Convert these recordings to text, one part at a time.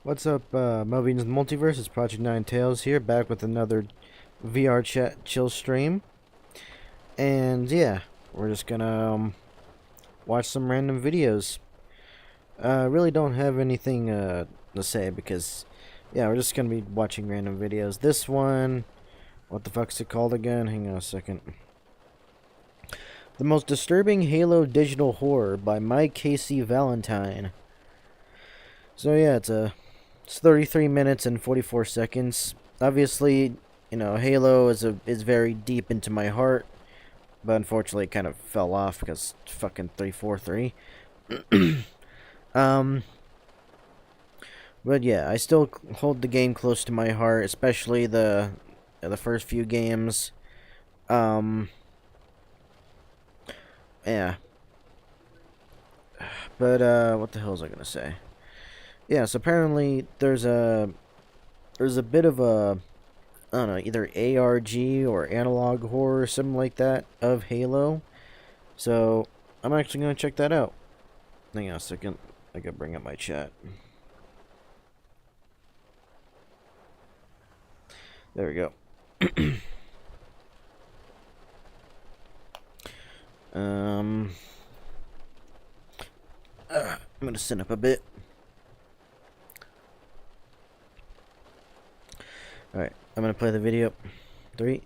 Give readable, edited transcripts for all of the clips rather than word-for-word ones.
What's up, Movies in the Multiverse? It's Project 9 Tails here, back with another VRChat chill stream. And yeah, we're just gonna watch some random videos. Really don't have anything to say because, yeah, we're just gonna be watching random videos. This one, what the fuck's it called again? Hang on a second. The Most Disturbing Halo Digital Horror by Mike Casey Valentine. So yeah, it's 33 minutes and 44 seconds. Obviously, you know, Halo is very deep into my heart, but unfortunately it kind of fell off because fucking 343. But yeah, I still hold the game close to my heart, especially the first few games. Yeah. But what the hell was I gonna say? Yeah, so apparently there's a bit of a, I don't know, either ARG or analog horror or something like that of Halo. So I'm actually gonna check that out. Hang on a second. I gotta bring up my chat. There we go. I'm gonna sit up a bit. Alright, I'm gonna play the video. 3,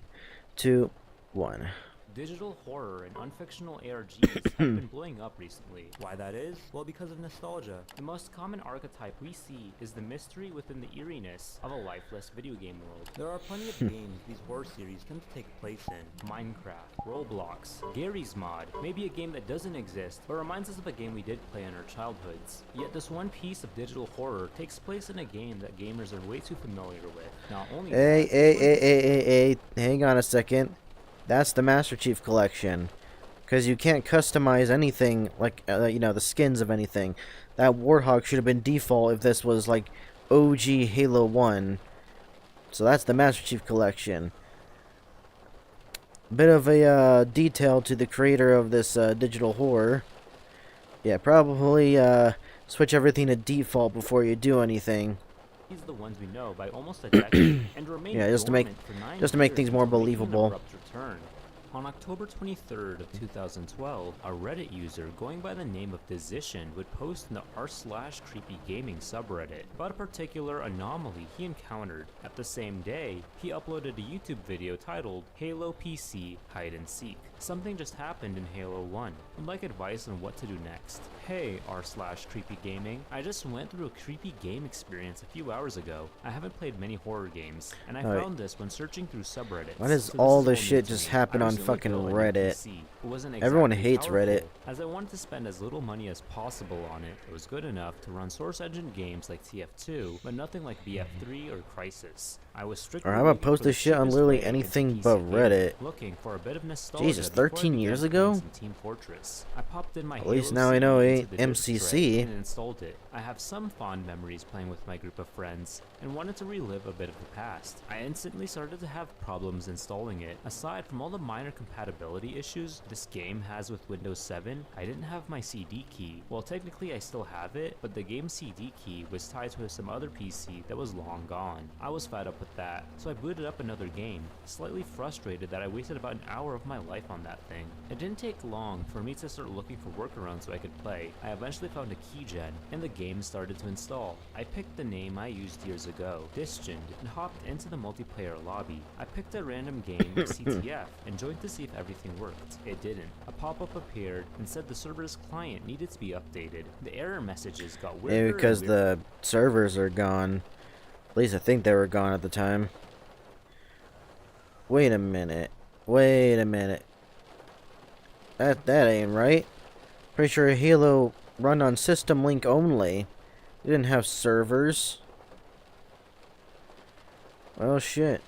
2, 1. Digital horror and unfictional ARGs have been blowing up recently. Why that is? Well, because of nostalgia. The most common archetype we see is the mystery within the eeriness of a lifeless video game world. There are plenty of games these horror series tend to take place in. Minecraft, Roblox, Gary's Mod, maybe a game that doesn't exist, but reminds us of a game we did play in our childhoods. Yet this one piece of digital horror takes place in a game that gamers are way too familiar with. Not only Hey, hang on a second. That's the Master Chief Collection. Because you can't customize anything, like, you know, the skins of anything. That Warthog should have been default if this was, like, OG Halo 1. So that's the Master Chief Collection. Bit of a detail to the creator of this digital horror. Yeah, probably switch everything to default before you do anything. These are the ones we know by almost a decade and remain just to make things more believable. On October 23rd of 2012, a Reddit user going by the name of Physician would post in the r/creepygaming subreddit about a particular anomaly he encountered. At the same day, he uploaded a YouTube video titled Halo PC Hide and Seek. Something just happened in Halo 1. Would like advice on what to do next. Hey r/creepygaming, I just went through a creepy game experience a few hours ago. I haven't played many horror games, and I found this when searching through subreddits. Why does all this shit just happen on fucking Reddit? Everyone hates Reddit. As I wanted to spend as little money as possible on it, it was good enough to run source engine games like TF2, but nothing like BF3 or Crisis. I was strictly I'm gonna post this shit on literally anything but Reddit. Looking for a bit of nostalgia. Jesus, 13 years ago? Team Fortress. I popped in my At least now I know MCC. And installed it. I have some fond memories playing with my group of friends and wanted to relive a bit of the past. I instantly started to have problems installing it. Aside from all the minor compatibility issues this game has with Windows 7, I didn't have my CD key. Well, technically I still have it, but the game's CD key was tied to some other PC that was long gone. I was fed up with that, so I booted up another game, slightly frustrated that I wasted about an hour of my life on that thing. It didn't take long for me to start looking for workarounds so I could play. I eventually found a keygen, and the game started to install. I picked the name I used years ago, Disgend, and hopped into the multiplayer lobby. I picked a random game, CTF, and joined to see if everything worked. It didn't. A pop-up appeared and said the server's client needed to be updated. The error messages got weirder. Maybe because the servers are gone. At least I think they were gone at the time. Wait a minute. That ain't right. Pretty sure Halo run on System Link only. They didn't have servers. Well, shit.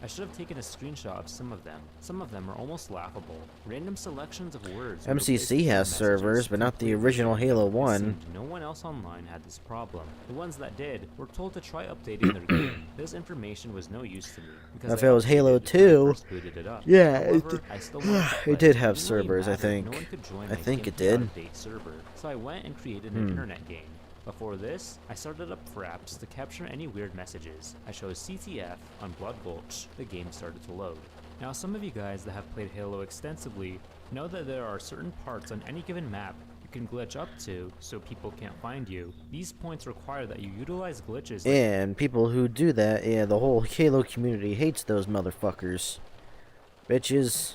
I should have taken a screenshot of some of them. Some of them are almost laughable. Random selections of words. MCC has servers, but not the original Halo 1. No one else online had this problem. The ones that did were told to try updating their game. This information was no use to me. Because if it was Halo 2, yeah, however, it did have servers, I think. No one could join I think it did. server, so I went and created an internet game. Before this, I started up Fraps to capture any weird messages. I chose CTF on Blood Gulch. The game started to load. Now some of you guys that have played Halo extensively know that there are certain parts on any given map you can glitch up to so people can't find you. These points require that you utilize glitches And people who do that, yeah, the whole Halo community hates those motherfuckers. Bitches.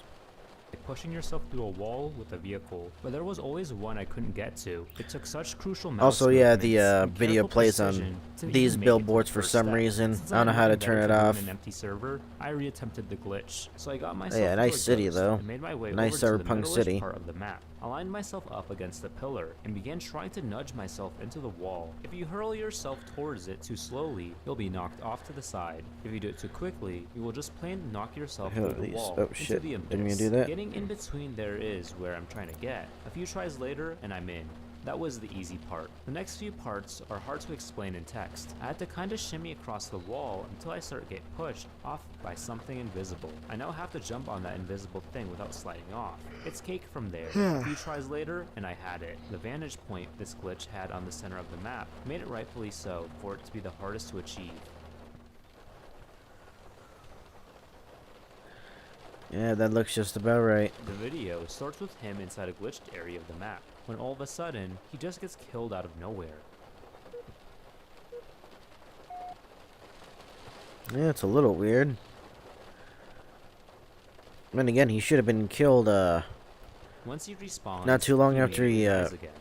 like pushing yourself through a wall with a vehicle, but there was always one I couldn't get to. It took such crucial mouse Also, yeah, the movements and video careful plays on precision to these even make it to billboards the for first some step. reason. Since I don't know how to knew turn better it to do off. in an empty server, I reattempted the glitch. So I got myself Yeah, into nice a city, ghost though. and made my way Nice over to the cyberpunk middle-ish city. part of the map. I lined myself up against the pillar and began trying to nudge myself into the wall. If you hurl yourself towards it too slowly, you'll be knocked off to the side. If you do it too quickly, you will just plain knock yourself Hell, through the these- wall oh, into shit. the abyss. Didn't mean to do that. Getting in between there is where I'm trying to get. A few tries later and I'm in. That was the easy part. The next few parts are hard to explain in text. I had to kinda shimmy across the wall until I start getting pushed off by something invisible. I now have to jump on that invisible thing without sliding off. It's cake from there. A few tries later and I had it. The vantage point this glitch had on the center of the map made it rightfully so for it to be the hardest to achieve. Yeah, that looks just about right. The video starts with him inside a glitched area of the map, when all of a sudden, he just gets killed out of nowhere. Yeah, it's a little weird. Then again, he should have been killed, Once he respawns, not too long he after he, immediately dies again.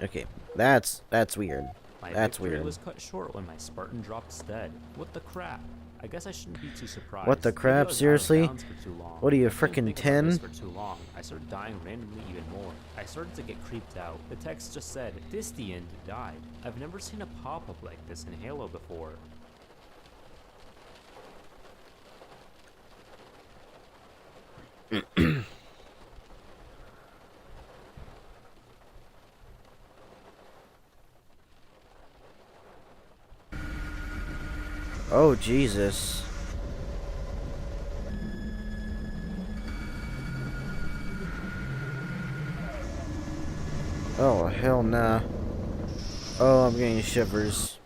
oh, okay. That's weird. My That's victory weird. was cut short when my Spartan drops dead. What the crap? I guess I shouldn't be too surprised. What the Maybe I crap? was out of Seriously? bounds for too long. What are you, I couldn't frickin' think about 10? this for too long. I started dying randomly even more. I started to get creeped out. The text just said, Distian died. I've never seen a pop-up like this in Halo before. Oh, Jesus. Oh, hell nah. Oh, I'm getting shivers.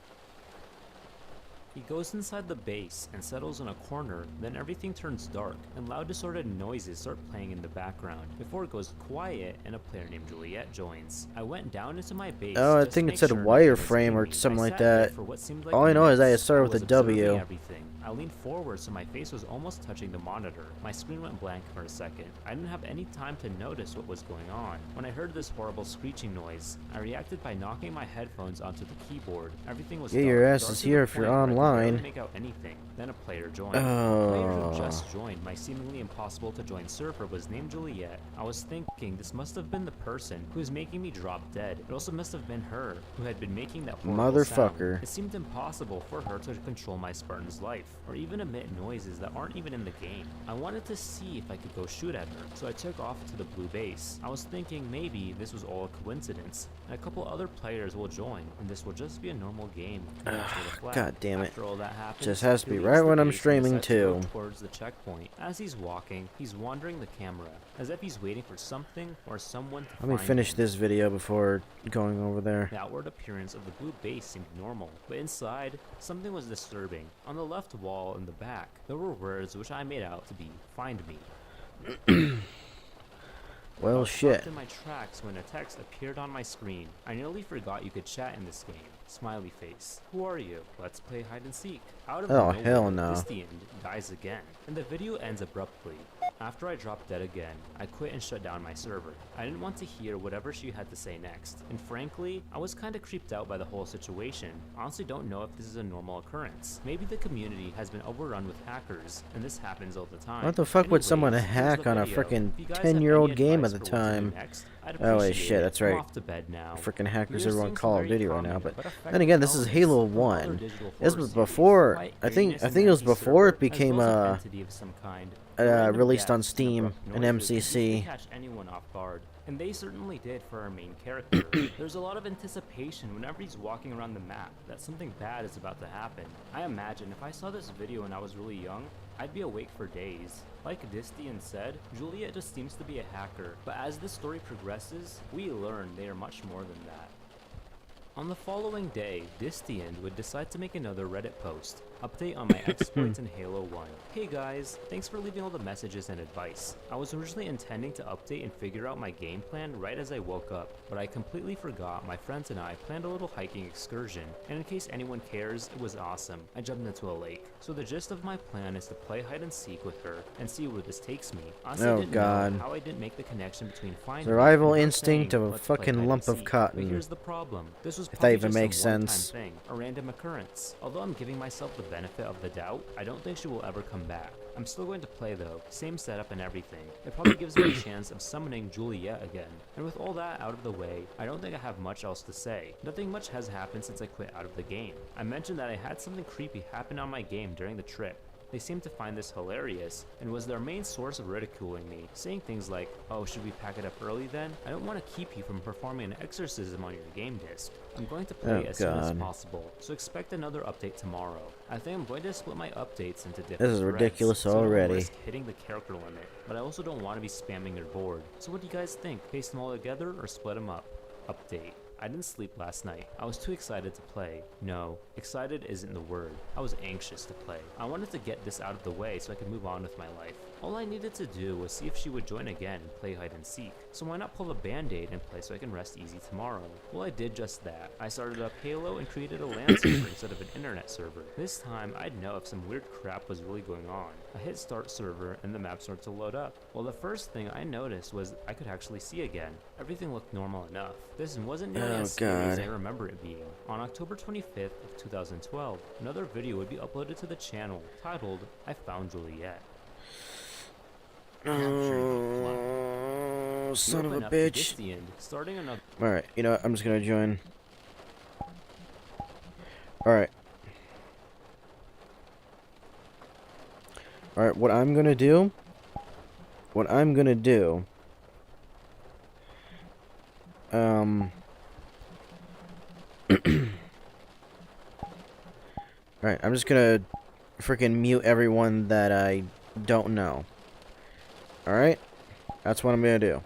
He goes inside the base and settles in a corner, then everything turns dark, and loud distorted noises start playing in the background, before it goes quiet and a player named Juliet joins. I went down into my base. Oh, I just to think it make said sure nothing was wireframe or me. something I like sat there that. for what seemed like All I know is that it minutes. started I with was a W. observing everything. I leaned forward so my face was almost touching the monitor. My screen went blank for a second. I didn't have any time to notice what was going on. When I heard this horrible screeching noise, I reacted by knocking my headphones onto the keyboard. Everything was Yeah, dark, your ass dark is to the here if you're point where I could barely online. make out anything. Then a player joined. The player who Oh. just joined my seemingly impossible to join server was named Juliet. I was thinking this must have been the person who was making me drop dead. It also must have been her who had been making that horrible sound. Motherfucker. It seemed impossible for her to control my Spartan's life, or even emit noises that aren't even in the game. I wanted to see if I could go shoot at her, so I took off to the blue base. I was thinking maybe this was all a coincidence, and a couple other players will join, and this will just be a normal game. God damn it. After all that happens, Just has to he be leaves right the when I'm base and streaming decides to go too. towards the checkpoint. As he's walking, he's wandering the camera, as if he's waiting for something or someone to Let me find finish him. this video before going over there. The outward appearance of the blue base seemed normal, but inside, something was disturbing. On the left wall in the back, there were words which I made out to be, "Find me." Well, I was shit. stopped in my tracks when a text appeared on my screen. I nearly forgot you could chat in this game. Smiley face. Who are you? Let's play hide and seek. Out of Oh, nowhere, hell no. Distian dies again, and the video ends abruptly. After I dropped dead again, I quit and shut down my server. I didn't want to hear whatever she had to say next, and frankly, I was kinda creeped out by the whole situation. Honestly don't know if this is a normal occurrence. Maybe the community has been overrun with hackers, and this happens all the time. What the fuck would someone Anyways, here's hack the on a video. frickin' If you guys have 10-year-old any game advice at the for what to do time? next, I'd Oh, wait, appreciate shit, it. that's I'm right. off to bed now. Frickin' hackers There are on seems Call of very Duty right now, common, but effective then again, this is elements Halo from other 1. digital This horror was series, before, like I think Greatness it was and before it Empty Server, became as well as an entity of some kind. Random released on deaths and Steam abrupt and noises can MCC. easily catch anyone off guard, and they certainly did for our main character. There's a lot of anticipation whenever he's walking around the map that something bad is about to happen. I imagine if I saw this video when I was really young, I'd be awake for days. Like Distian said, Juliet just seems to be a hacker, but as the story progresses, we learn they are much more than that. On the following day, Distian would decide to make another Reddit post. Update on my exploits in Halo 1. Hey guys, thanks for leaving all the messages and advice. I was originally intending to update and figure out my game plan right as I woke up, but I completely forgot my friends and I planned a little hiking excursion, and in case anyone cares, it was awesome. I jumped into a lake. So the gist of my plan is to play hide and seek with her and see where this takes me. Honestly, I didn't know how I didn't make the connection between finding survival and her instinct saying, of a "Let's play fucking hide and lump of seek." cotton. But here's the problem. This was If that probably even just makes a one-time sense. thing, a random occurrence. Although I'm giving myself the benefit of the doubt, I don't think she will ever come back. I'm still going to play though, same setup and everything. It probably gives me a chance of summoning Juliet again. And with all that out of the way, I don't think I have much else to say. Nothing much has happened since I quit out of the game. I mentioned that I had something creepy happen on my game during the trip. They seemed to find this hilarious, and was their main source of ridiculing me, saying things like, "Oh, should we pack it up early then? I don't want to keep you from performing an exorcism on your game disc. I'm going to play as soon as possible, so expect another update tomorrow. I think I'm going to split my updates into different This is ridiculous threads, so I don't already. risk hitting the character limit, but I also don't want to be spamming your board. So what do you guys think? Paste them all together or split them up? Update. I didn't sleep last night. I was too excited to play. No, excited isn't the word. I was anxious to play. I wanted to get this out of the way so I could move on with my life. All I needed to do was see if she would join again and play hide and seek. So why not pull a band-aid and play so I can rest easy tomorrow? Well, I did just that. I started up Halo and created a LAN server instead of an internet server. This time, I'd know if some weird crap was really going on. I hit start server and the map started to load up. Well, the first thing I noticed was I could actually see again. Everything looked normal enough. This wasn't nearly as scary as I remember it being. On October 25th of 2012, another video would be uploaded to the channel titled, "I Found Juliet." Oh, son of a Open up bitch. the end, starting another. Alright, you know what? I'm just gonna join. Alright. Alright, what I'm gonna do. Alright, I'm just gonna freaking mute everyone that I don't know. Alright? That's what I'm gonna do.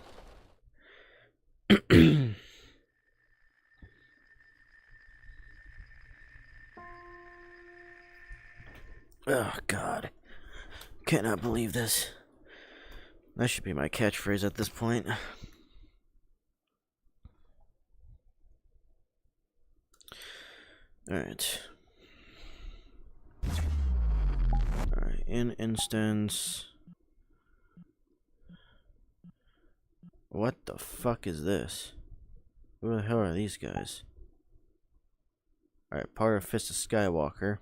Oh, God. Cannot believe this. That should be my catchphrase at this point. Alright. Alright, in instance. What the fuck is this? Who the hell are these guys? Alright, part of Fist of Skywalker.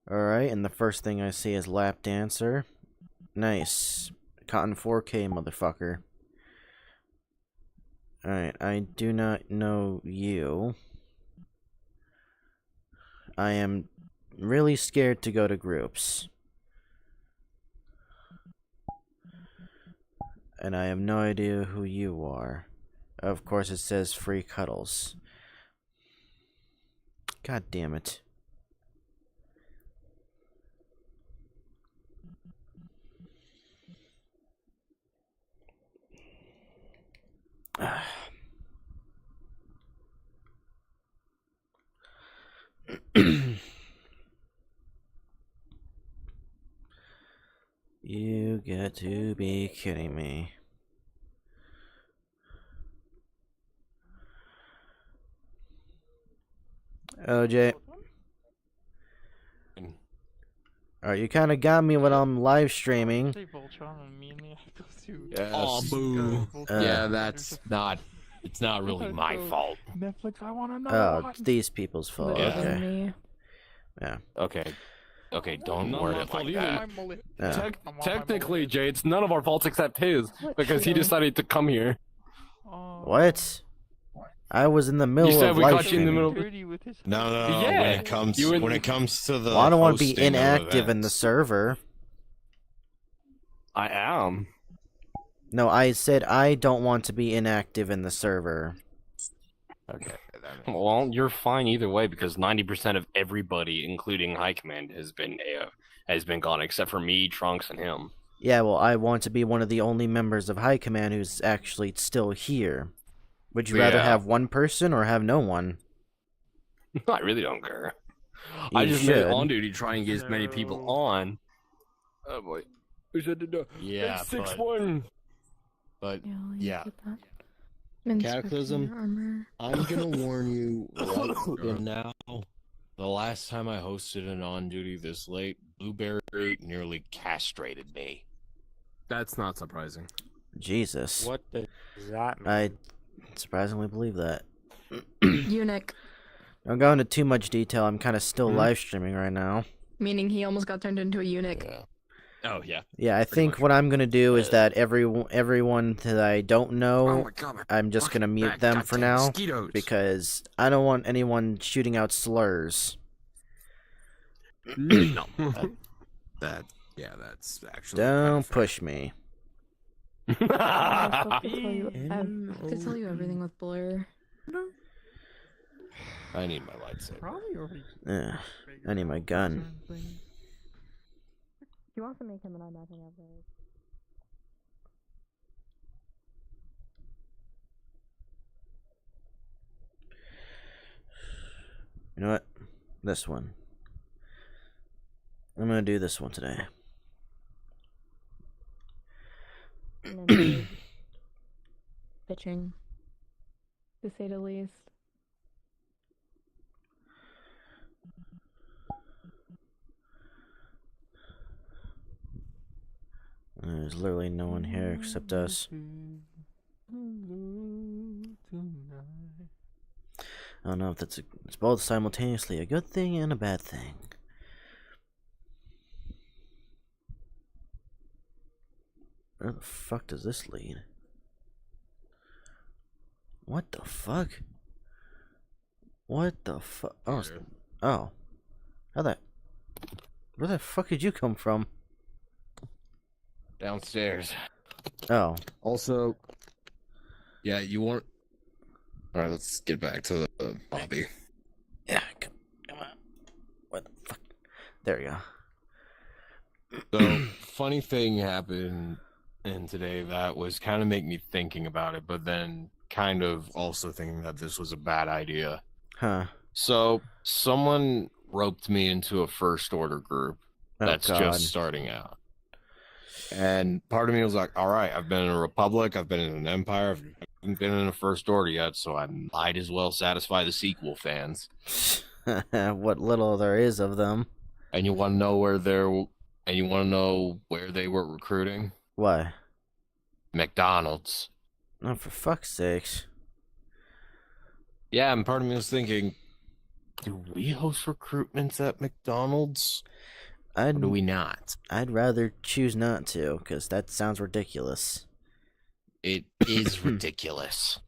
Alright, and the first thing I see is Lap Dancer. Nice. Cotton 4K, motherfucker. Alright, I do not know you. I am really scared to go to groups. And I have no idea who you are. Of course, it says free cuddles. God damn it. You got to be kidding me. OJ. Alright, you kind of got me when I'm live streaming. Yes. Oh, boo. Yeah, that's not. It's not really my fault. Netflix, I want to know. Oh, it's these people's fault. Yeah. Okay. Yeah. Okay. Okay, don't Not word my it fault like either. that. Yeah. Technically, Jay, it's none of our faults except his, because he decided to come here. What? I was in the middle said of we live caught you in the streaming. middle of No. Yeah. When it comes You and- when it comes to the Well, I don't want to be hosting of inactive in the events. server. I am. No, I said I don't want to be inactive in the server. Okay. Well, you're fine either way because 90% of everybody, including High Command, has been gone except for me, Trunks, and him. Yeah, well, I want to be one of the only members of High Command who's actually still here. Would you rather Yeah. have one person or have no one? I really don't care. You I just should. made on duty try and get as many people on. Oh boy. We said to Yeah, six but- one. But Yeah, I'll yeah, use that. Inspector Cataclysm? armor. I'm gonna warn you right now. The last time I hosted an on duty this late, Blueberry nearly castrated me. That's not surprising. Jesus. What does that mean? I surprisingly believe that. Eunuch, Don't go into too much detail. I'm kind of still Hmm? live streaming right now. meaning he almost got turned into a eunuch. Yeah. Oh yeah. Yeah, I think much. what I'm gonna do is that everyone that I don't know, Oh my god. I'm just gonna mute them for now Mosquitoes. because I don't want anyone shooting out slurs. No. That's actually. Don't push me. I have to tell you everything with Blur. I need my lightsaber. Probably already. Ugh, I need my gun. He wants to make him and I imagine have those. You know what? This one. I'm gonna do this one today. And then he's bitching, to say the least. There's literally no one here except us. I don't know if it's both simultaneously a good thing and a bad thing. Where the fuck does this lead? What the fuck? What the fuck? Oh. How that? Where the fuck did you come from? Downstairs. Oh. Also, yeah, you weren't. All right, let's get back to the lobby. Yeah, come on. What the fuck? There we go. So, funny thing happened in today that was kind of make me thinking about it, but then kind of also thinking that this was a bad idea. Huh. So, someone roped me into a first order group Oh, that's God. just starting out. And part of me was like, all right, I've been in a republic, I've been in an empire, I haven't been in a first order yet, so I might as well satisfy the sequel fans. What little there is of them. And you want to know where they were recruiting? Why? McDonald's. Oh, for fuck's sakes. Yeah, and part of me was thinking, do we host recruitments at McDonald's? Or do we not? I'd rather choose not to, because that sounds ridiculous. It is ridiculous.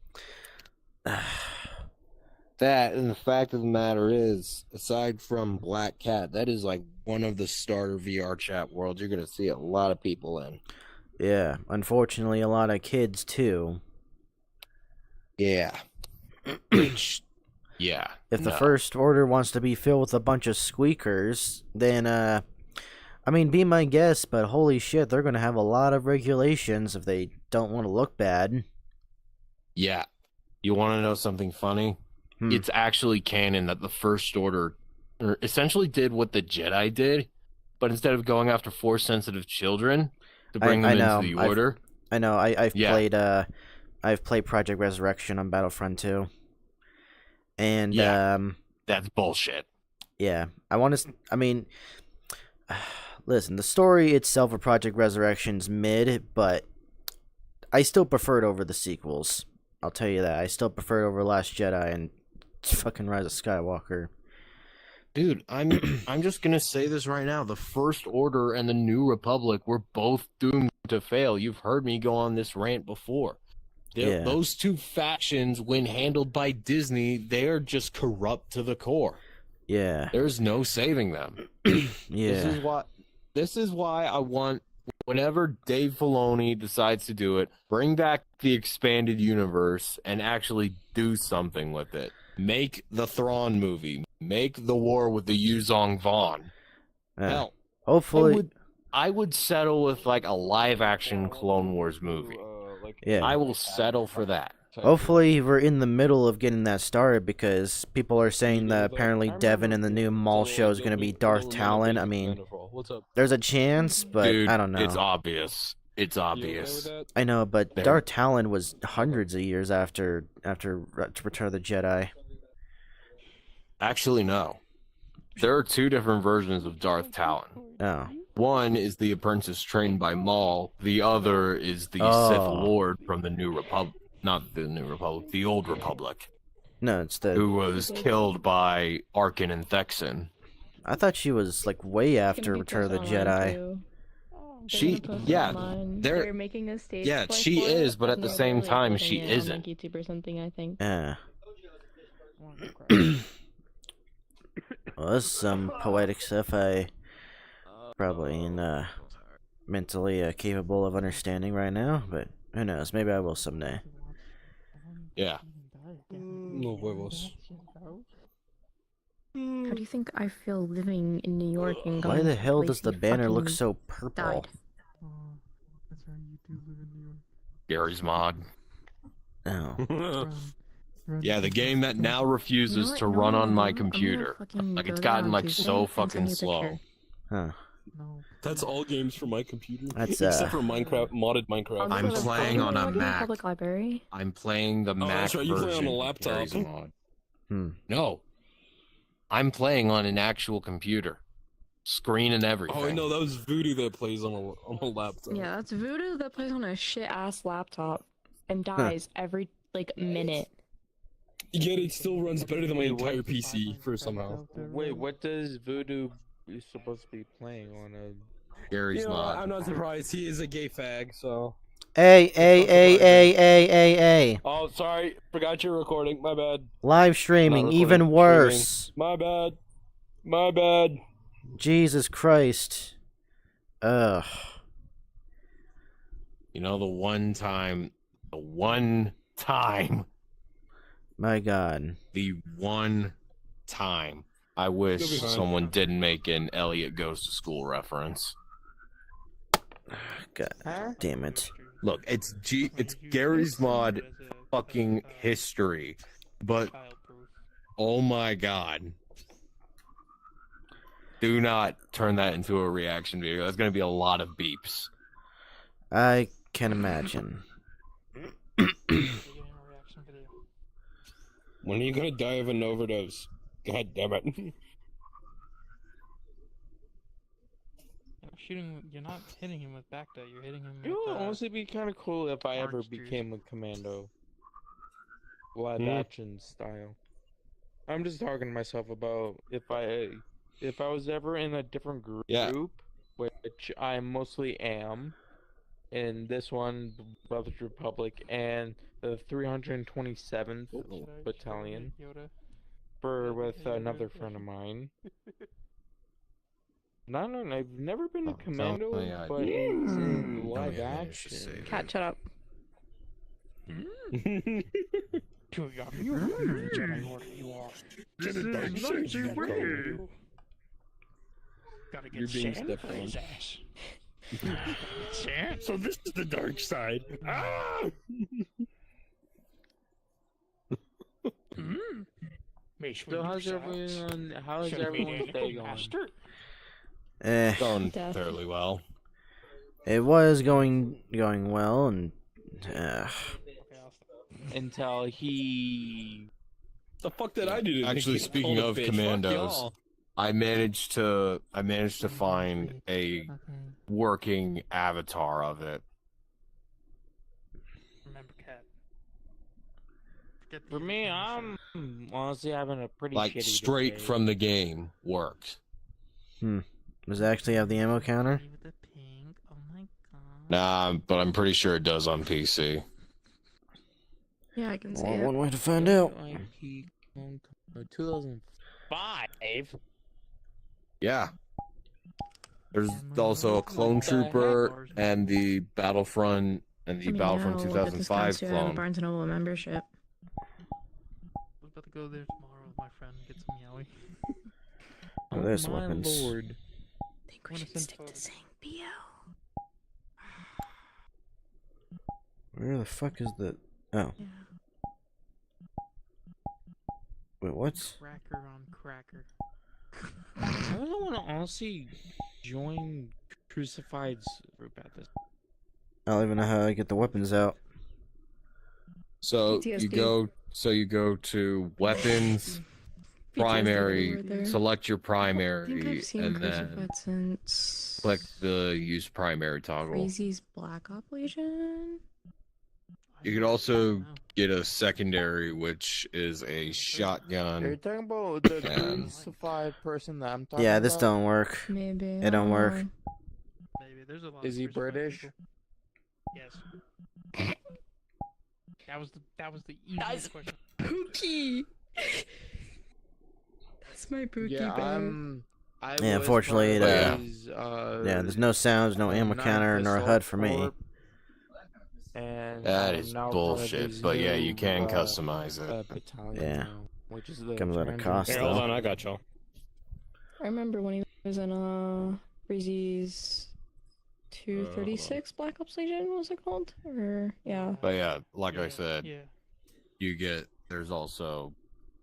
That, and the fact of the matter is, aside from Black Cat, that is like one of the starter VR chat worlds you're going to see a lot of people in. Yeah, unfortunately, a lot of kids, too. Yeah. Which, yeah. If the no. First Order wants to be filled with a bunch of squeakers, then, I mean, be my guest, but holy shit, they're gonna have a lot of regulations if they don't want to look bad. Yeah. You want to know something funny? It's actually canon that the First Order essentially did what the Jedi did, but instead of going after Force-sensitive children to bring them know. into the Order... I know, I've Yeah. played, I've played Project Resurrection on Battlefront 2. And, Yeah. That's bullshit. yeah, listen, the story itself of Project Resurrection's mid, but I still prefer it over the sequels. I'll tell you that. I still prefer it over Last Jedi and fucking Rise of Skywalker. Dude, I'm just gonna say this right now. The First Order and the New Republic were both doomed to fail. You've heard me go on this rant before. Yeah. Those two factions, when handled by Disney, they are just corrupt to the core. Yeah. There's no saving them. Yeah. This is why I want, whenever Dave Filoni decides to do it, bring back the expanded universe and actually do something with it. Make the Thrawn movie. Make the war with the Yuzong Vaughn. Hell, Hopefully. I would settle with like a live action Clone Wars movie. Yeah. I will settle for that. Hopefully, we're in the middle of getting that started because people are saying that though? apparently I Devin remember in the new mall show is going to be Darth Talon. I mean, What's up? there's a chance, but Dude, I don't know. it's obvious. It's You okay obvious. with that? I know, but There. Darth Talon was hundreds of years after Return of the Jedi. Actually, no. There are two different versions of Darth Talon. Oh. One is the apprentice trained by Maul. The other is the Sith Oh. Lord from the New Republic. Not the New Republic, the Old Republic. No, it's the... Who was killed by Arkin and Thexan. I thought she was, like, way after Return of the Jedi. They're making a stage. Yeah, play she for is, it, but at and the they're same literally time, putting she it on, isn't. like, YouTube or something, I think. Well, that's some poetic stuff I probably ain't mentally capable of understanding right now, but who knows, maybe I will someday. Yeah. No huevos. How do you think I feel living in New York and Why going the to hell place does the he banner look fucking so purple? died? Gary's mod. Oh. Yeah, the game that now refuses to run on my computer. Like, it's gotten, like, so fucking slow. Huh. That's all games for my computer. That's, Except for Minecraft, modded Minecraft. I'm playing on a Mac. Public library. I'm playing the Mac that's right, you play on version a of laptop. Gary's mod. Hmm. No. I'm playing on an actual computer. Screen and everything. Oh no, that was Voodoo that plays on a laptop. Yeah, that's Voodoo that plays on a shit ass laptop and dies every like minute. Yet it still runs better than my entire PC for somehow. Wait, what does Voodoo is supposed to be playing on a? Gary's You know, mod. I'm not surprised. He is a gay fag, so. Hey. Oh, sorry. Forgot you're recording. My bad. Live streaming, Not even recording, worse. My bad. My bad. Jesus Christ. Ugh. You know, the one time, My God. the one time I wish You'll be fine. someone didn't make an Elliot Goes to School reference. God damn it. Look, it's Gary's mod fucking history, but oh my God. Do not turn that into a reaction video. That's going to be a lot of beeps. I can imagine. When are you gonna die of an overdose? God damn it. You're not hitting him with back you're hitting him It would with honestly be kind of cool if I ever orange juice. became a commando, live action style. I'm just talking to myself about if I was ever in a different group, Yeah. which I mostly am, in this one, Brothers Republic, and the 327th Battalion, with another friend of mine. No, I've never been a Oh, commando, tell me I- but it's in Oh, live yeah, I should action. say that. Cat, shut up. Gotta You're being stepped on. So this is the dark side. Ah! So how's everyone's day going? Going Death. fairly well. It was going well, and Until he The fuck did I do? To Actually, make you speaking call a of bitch? Fuck commandos, y'all. I managed to find a working avatar of it. Remember, cat. For me, I'm honestly having a pretty Like shitty straight day. from the game works. does it actually have the ammo counter? With the pink. Oh my god. Nah, but I'm pretty sure it does on PC. Yeah, I can see Well, it. one way to find out. 2005. Yeah. There's also a clone trooper and the Battlefront and the Battlefront now, look at this guy 2005 who had a clone. Barnes & Noble membership. I was about to go there tomorrow with my friend and get some yaoi. Oh, there's my weapons. lord. I think we Wanna should send stick to photos? saying BO. Where the fuck is the... Oh. Yeah. Wait, what? Cracker on cracker. I don't want to honestly join Crucified's group at this. I don't even know how I get the weapons out. So PTSD. you go to weapons, PTSD primary, right there. select your I think primary, I've seen and then Crucified since click the use primary toggle. Crazy's Black Op Legion. You could also get a secondary, which is a Are you shotgun. talking about the And- Crucified person that I'm talking Yeah, about? this don't work. Maybe. It don't work. Maybe there's a lot. Is of he crucified British? people. Yes. That was the easiest question. Pookie. That's my Pookie Yeah, bear. I Yeah, was unfortunately, part it, of his, Yeah, there's no sounds, no ammo Ninth counter, nor a Assault HUD for me. Corps, and That I'm is now part of bullshit, his but yeah, new, you can customize it. battalion Yeah. now, which is the Comes at a Trans- cost, Here, though. hold on, I got y'all. I remember when he was in Breezy's 236 Black Ops Legion, what was it called? Or yeah. But yeah, like I said, Yeah. there's also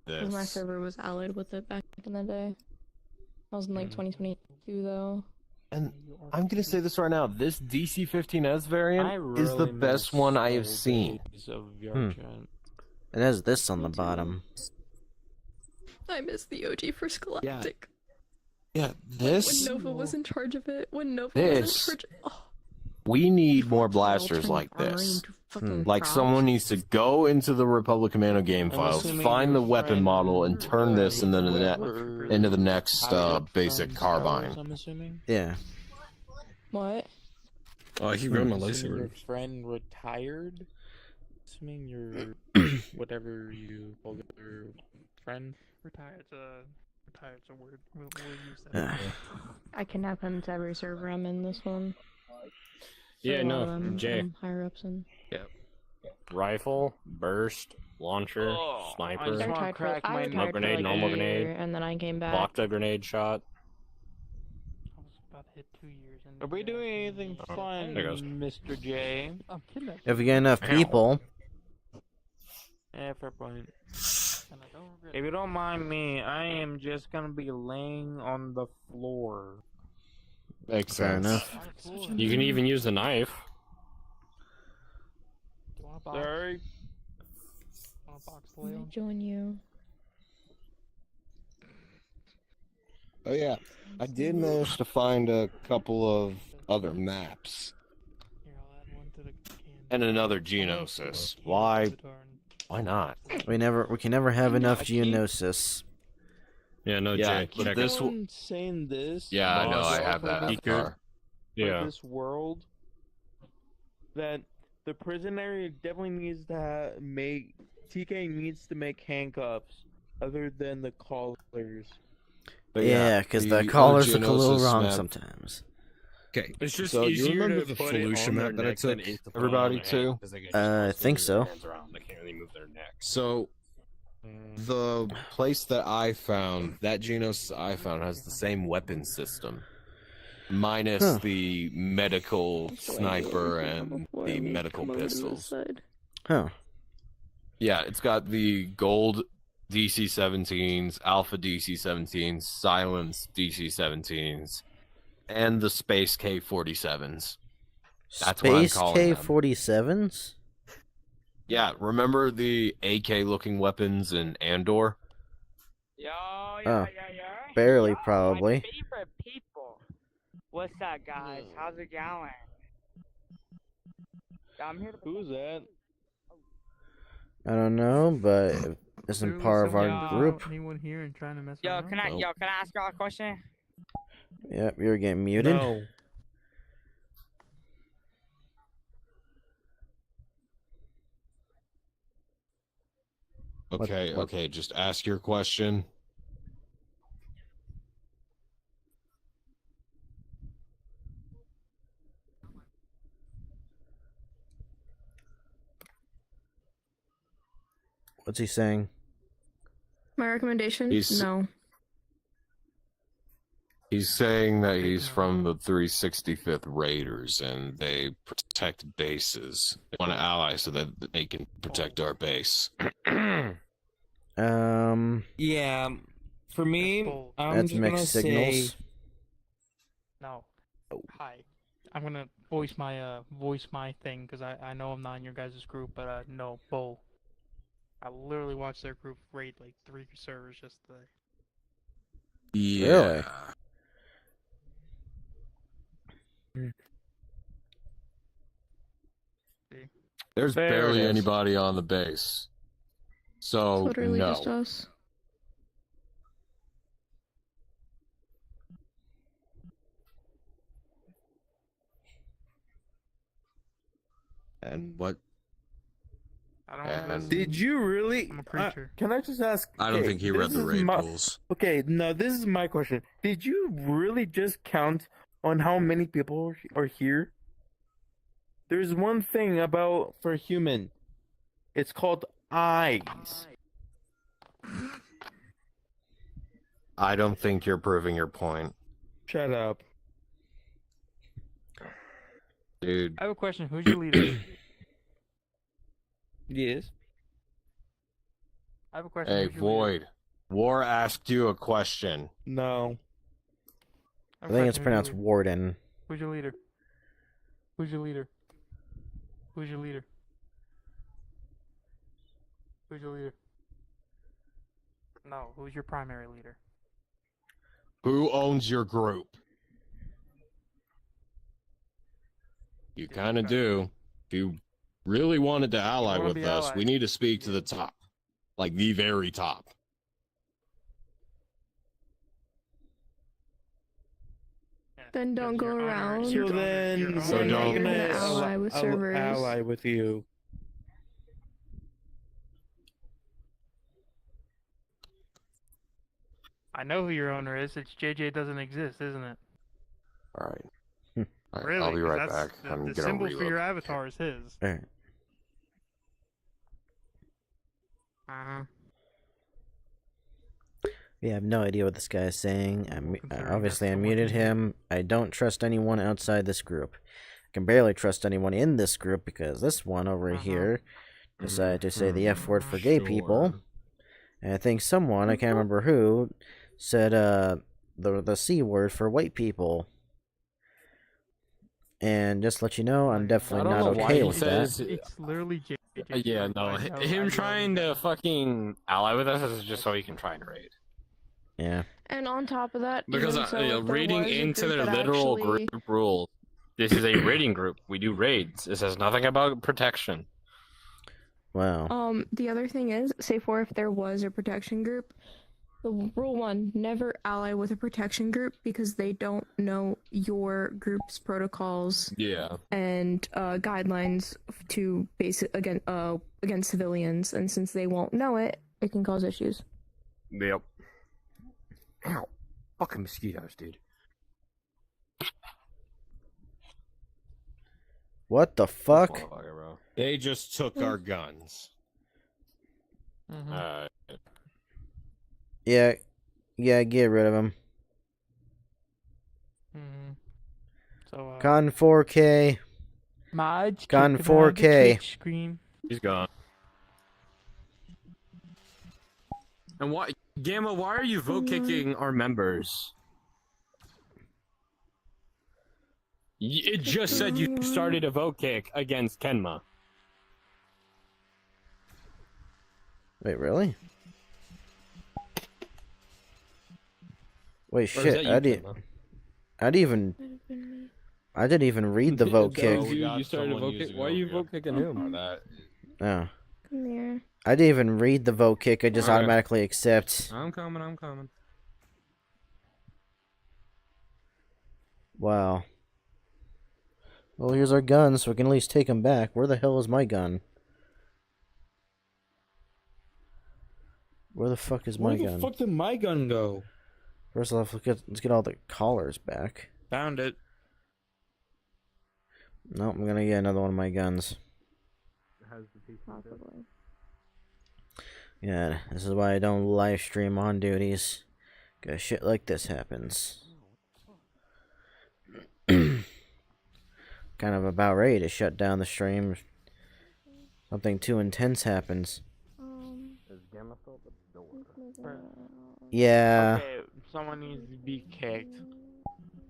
'Cause my this. server was allied with it back in the day. I was in like 2022 though. And I'm gonna say this right now: this DC-15S variant I is the really best miss one I have old seen. days of VRChat. It has this on Me the too. bottom. I miss the OG First Galactic. Yeah, When this Nova was in charge of it. When Nova This- was in charge. Oh, we need more they all blasters turned like armory this. into fucking Like props. someone needs to go into the Republic Commando game I'm files, assuming find the your weapon friend- model, and turn this into whoever into the next hired basic from Star Wars, carbine. I'm assuming. Yeah. What? Oh, I keep going my Assuming your friend retired. Assuming your whatever you call your friend. Retired's a word. We'll use that. I kidnap him to every server I'm in this one. Yeah, A lot no, of them Jay. I'm higher ups in. Rifle, burst, launcher, I just sniper, wanna I crack my retired nut. for grenade, like normal a year, grenade, and then I came back. blocked a grenade shot. I was about to hit 2 years. And Are we doing anything fun, There goes. Mr. J? I'm kidnapped. If we get enough people, Yeah, fair point. And I don't regret If you don't mind me, I am just gonna be laying on the floor. Makes Fair sense. enough. You can even use the knife. Do you want a box? Sorry. Want a box to I'm lay gonna on? join you. Oh yeah, I did manage to find a couple of other maps Here, I'll add one to the can. and another Geonosis. Why? The darn- Why not? we can never have enough I keep- Geonosis. Yeah, no, Yeah, Jay. but Check this it. w- saying this. Yeah, I know. boss, I have for that. this- car. Yeah. for this world, that the prison area definitely needs to make TK needs to make handcuffs other than the collars. But Yeah, because the old collars look a little Geonosis wrong map- sommes. Okay, It's just so you easier remember to the put it Felucia on their map that I neck than took it is to put it everybody on their to? hand, 'cause they get I just think move their so. hands around. They can't really move their neck. So the place that I found, that Geonosis I found, has the same weapon system, minus Huh. the medical sniper and Before the we medical come over to this pistols. side. Huh. Yeah, it's got the gold DC-17s, alpha DC-17s, silence DC-17s, and the space K-47s. That's what I'm Space calling them. K-47s? Yeah, remember the AK-looking weapons in Andor? Oh, barely, probably. My favorite people. What's up, guys? How's it going? I'm here to. Who's that? I don't know, but it isn't Clearly part of our someone without group. Anyone here and trying to mess Yo, around? can I Nope. yo can I ask y'all a question? Yep, you're getting muted. No. Okay, what- okay, just ask your question. What's he saying? My recommendation? He's- No. He's saying that he's from the 365th Raiders and they protect bases. They want to ally so that they can protect our base. Yeah, for me, Bull. I'm That's just gonna mixed say signals. No. Oh. Hi. I'm gonna voice my thing because I know I'm not in your guys' group, but no, Bull. I literally watched their group raid like 3 servers just today. Really? See? There's There barely it is. anybody on the base. So It's literally no. just us. And what? I don't And- know. Did you really? I'm a creature. Can I just ask? I don't okay, think he read this the is raid my- rules. Okay, no, this is my question. Did you really just count on how many people are here? There's one thing about for human. It's called eyes. I don't think you're proving your point, Shut up. dude. I have a question. Who's your leader? Yes. I have a question. Hey, Who's your leader? Void. War asked you a question. No. I think it's pronounced Warden. Who's your leader? Who's your leader? Who's your leader? Who's your leader? No, who's your primary leader? Who owns your group? You kind of do. If you really wanted to ally wanna with be us, allies. we need to speak to the top. Like the very top. Yeah, Then don't because go your owner- around your So owner- then, your owner- So we're not don't- gonna ally with servers. ally with you. I know who your owner is. It's JJ doesn't exist, isn't it? All right. Hmm. All right, Really? I'll be 'cause right that's back. The, I'm the gonna symbol for your reload. avatar is his. Alright. Uh-huh. Yeah, I have no idea what this guy is saying. Considering Obviously, I that's the one muted he- him. I don't trust anyone outside this group. I can barely trust anyone in this group because this one over here decided to say the F word for gay people. And I think someone, I can't remember who, said the C word for white people. And just to let you know, I'm I definitely don't not know why okay he with that. says. It's literally JJ. Yeah, like, no, I know- I him know trying that. to fucking ally with us is just so he can try and raid. Yeah. And on top of that, Because even so, if there reading was a into group their that literal actually- group rules, this is a raiding group. We do raids. It says nothing about protection. Wow. The other thing is, say for if there was a protection group, the rule one, never ally with a protection group because they don't know your group's protocols Yeah. and guidelines to against civilians, and since they won't know it, it can cause issues. Yep. Ow. Fucking mosquitoes, dude. What the fuck? Motherfucker, bro. They just took our guns. Mhm. Yeah. Yeah, get rid of him. Mhm. So, Con 4K. Marge, Gone keep an eye on the 4K. Twitch screen. He's gone. And why, Gamma? Why are you vote kicking our members? It just said you started a vote kick against Kenma. Wait, really? Wait, Or is that shit. you, Kenma? I didn't even read the vote That kick. was you started a vote kick. Why are you vote kicking him? Oh. Come here. I didn't even read the vote kick. I just Okay. automatically accept. I'm coming. Wow. Well, here's our gun, so we can at least take them back. Where the hell is my gun? Where the fuck is my Where the gun? fuck did my gun go? First off, let's get all the collars back. Found it. Nope, I'm gonna get another one of my guns. Possibly. Yeah, this is why I don't live stream on duties. Cause shit like this happens. Kind of about ready to shut down the stream. Something too intense happens. Um, Is Gamma still at the Yeah. Okay, someone needs to be kicked.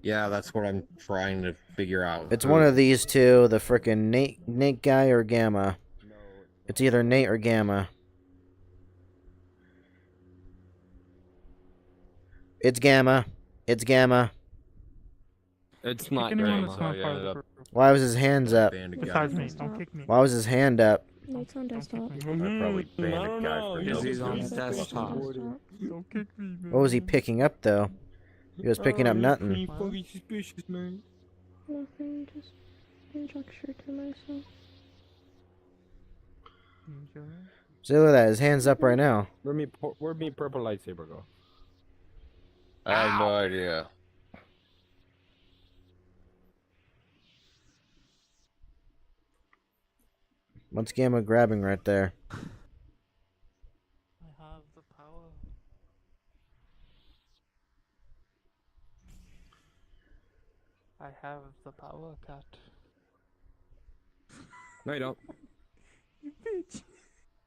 Yeah, that's what I'm trying to figure out. It's Who? one of these two, the frickin' Nate guy or Gamma. It's either Nate or Gamma. It's Gamma. It's Gamma. It's Kick not anyone Grandma. that's not So part of yeah, the group. Why was his hands up? banned a guy. Besides me, don't kick me. Why was his hand up? Nate's on desktop. I probably banned a guy for Because he's on doing desktop. Don't kick me, man. What was he picking up, though? He was picking up nothing. Fucking suspicious, man. Nothing, just conjecture to myself. See, look at that. His hand's up right now. Where'd me purple lightsaber go? I have no idea. What's Gamma grabbing right there? I have the power. I have the power, cat. No, you don't.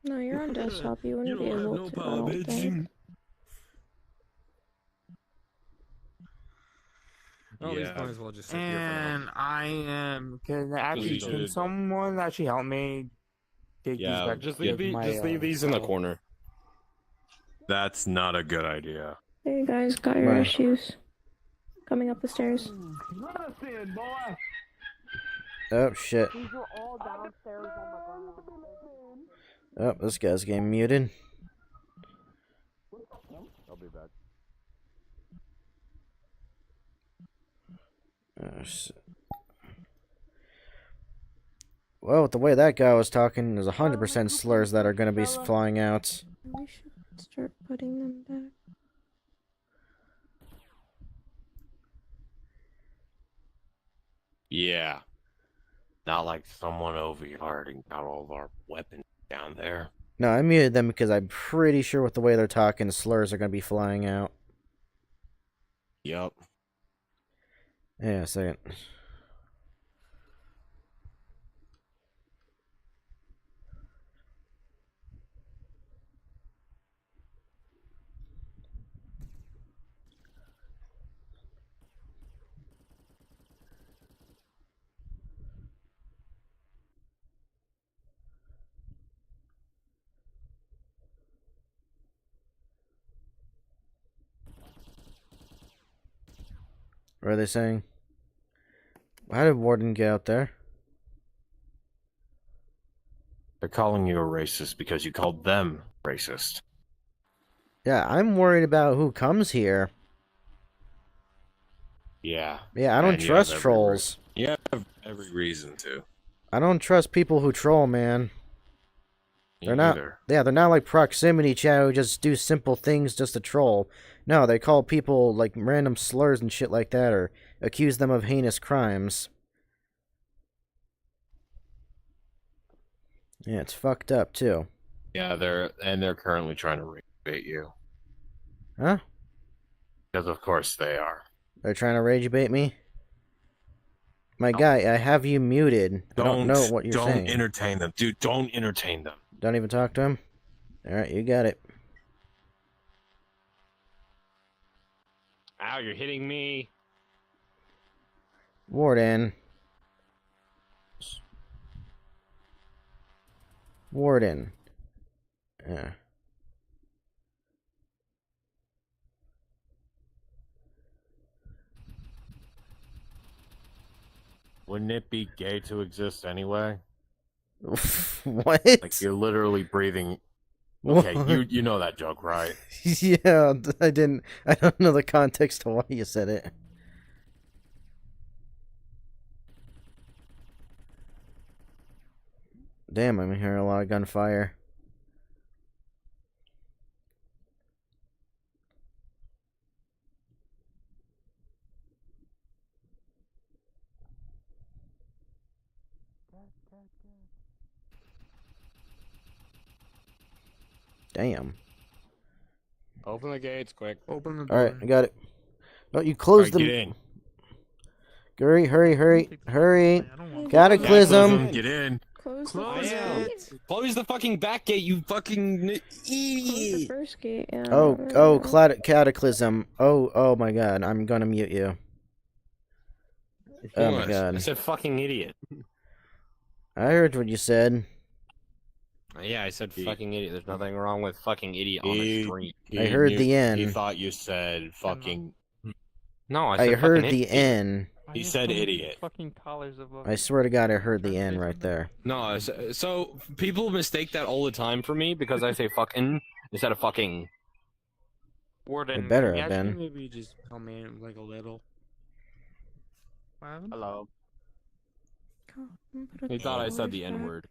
No, you're on desktop. You wouldn't be able to. I don't think. Oh, Yeah. might as well just sit here for now. And I am. Can should. someone actually help me take these Yeah, back? just give leave, my, just leave these in the file? corner. That's not a good idea. There you guys got your Right. issues. Coming up the stairs. Listen, boy. Oh, shit. These were all downstairs on the ground. Oh, this guy's getting muted. I'll be back. Oh, shit. Well, with the way that guy was talking, there's 100% slurs that are going to be flying out. We should start putting them back. Yeah. Not like someone overyard and got all of our weapons down there. No, I muted them because I'm pretty sure with the way they're talking, slurs are going to be flying out. Yup. Yeah, a second. What are they saying? How did Warden get out there? They're calling you a racist because you called them racist. Yeah, I'm worried about who comes here. Yeah. Yeah, I don't And you trust have every trolls. You have every reason to. I don't trust people who troll, man. Me They're not. either. Yeah, they're not like proximity chat who just do simple things just to troll. No, they call people like random slurs and shit like that, or accuse them of heinous crimes. Yeah, it's fucked up too. Yeah, they're currently trying to bait you. Huh? Because of course they are. They're trying to rage bait me? My guy, I have you muted. I don't know what you're saying. Don't entertain them. Dude, don't entertain them. Don't even talk to him? Alright, you got it. Ow, you're hitting me. Warden. Warden. Yeah. Wouldn't it be gay to exist anyway? What? Like you're literally breathing. Okay, you know that joke, right? Yeah, I don't know the context to why you said it. Damn, I'm hearing a lot of gunfire. Damn. Open the gates, quick. Open the door. Alright, I got it. Oh, you closed Get them. in. Hurry, hurry, hurry, hurry. I don't want Gotta Yeah, clism. Get in. Close the Close first am. gate. Close the fucking back gate, you fucking Close the idiot. first gate. Yeah. Oh, Cataclysm. Oh my god, I'm gonna mute you. Oh my What? I god. said fucking idiot. I heard what you said. Yeah, I said He- fucking idiot. There's nothing wrong with fucking idiot on a stream. I heard the He N. thought you said fucking. No, I I said heard fucking the idiot. N. Why He you said putting idiot. Fucking collars above. I swear to god, I heard the N right there. No, so people mistake that all the time for me because I say fucking instead of fucking. Warden, It better can you have actually been. maybe just come in like a little? What happened? Hello. He thought I said the N word.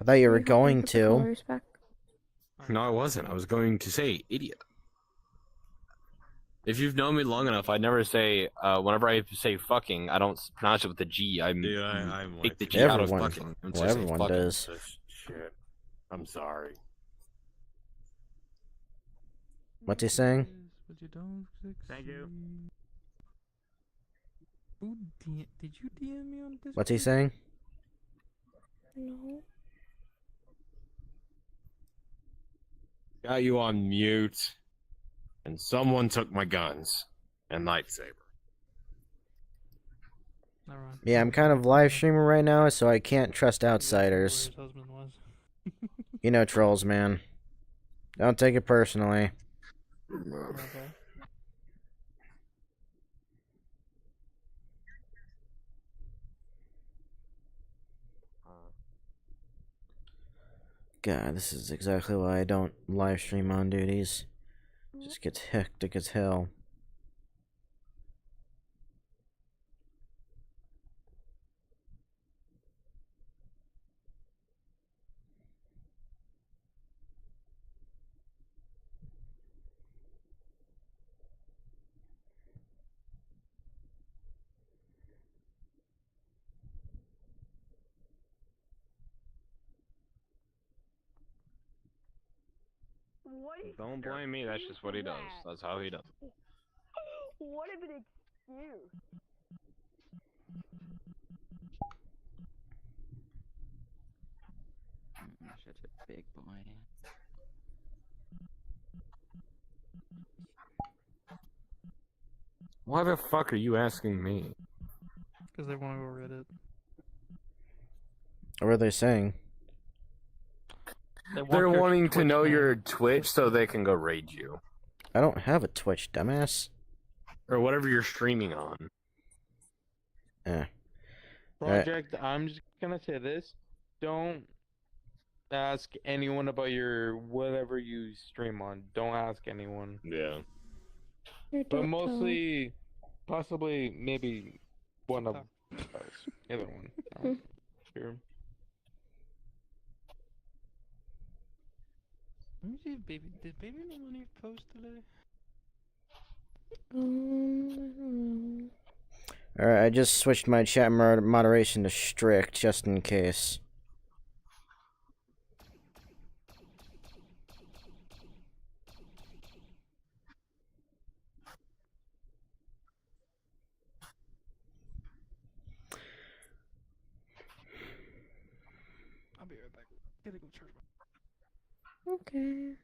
I thought you were going to. No, I wasn't. I was going to say idiot. If you've known me long enough, I never say. Whenever I say fucking, I don't pronounce it with the G. I'm take the G out of Everyone- fucking. and well, just say everyone fucking. does. Shit. I'm sorry. What's he saying? Thank you. Did you DM me on this? What's he saying? No. Got you on mute. And someone took my guns and lightsaber. Never mind. Yeah, I'm kind of live streaming right now, so I can't trust outsiders. Where his husband was. You know trolls, man. Don't take it personally. Okay. God, this is exactly why I don't live stream on duties. Just gets hectic as hell. What is Don't blame me. That's just what he does. That's how he does. What of an excuse? Such a big boy. Why the fuck are you asking me? Because they want to go Reddit. What are they saying? They want They're your wanting to Twitch know name. your Twitch so they can go raid you I don't have a Twitch, dumbass. or whatever you're streaming on. Eh. Project, I'm just gonna say this. Don't ask anyone about your whatever you stream on. Don't ask anyone. Yeah. But mostly, possibly, maybe one of us. The other one. No. Sure. Let me see if baby. Did baby no money post today? Alright, I just switched my chat moderation to strict, just in case. I'll be right back. Gotta go charge my. Okay.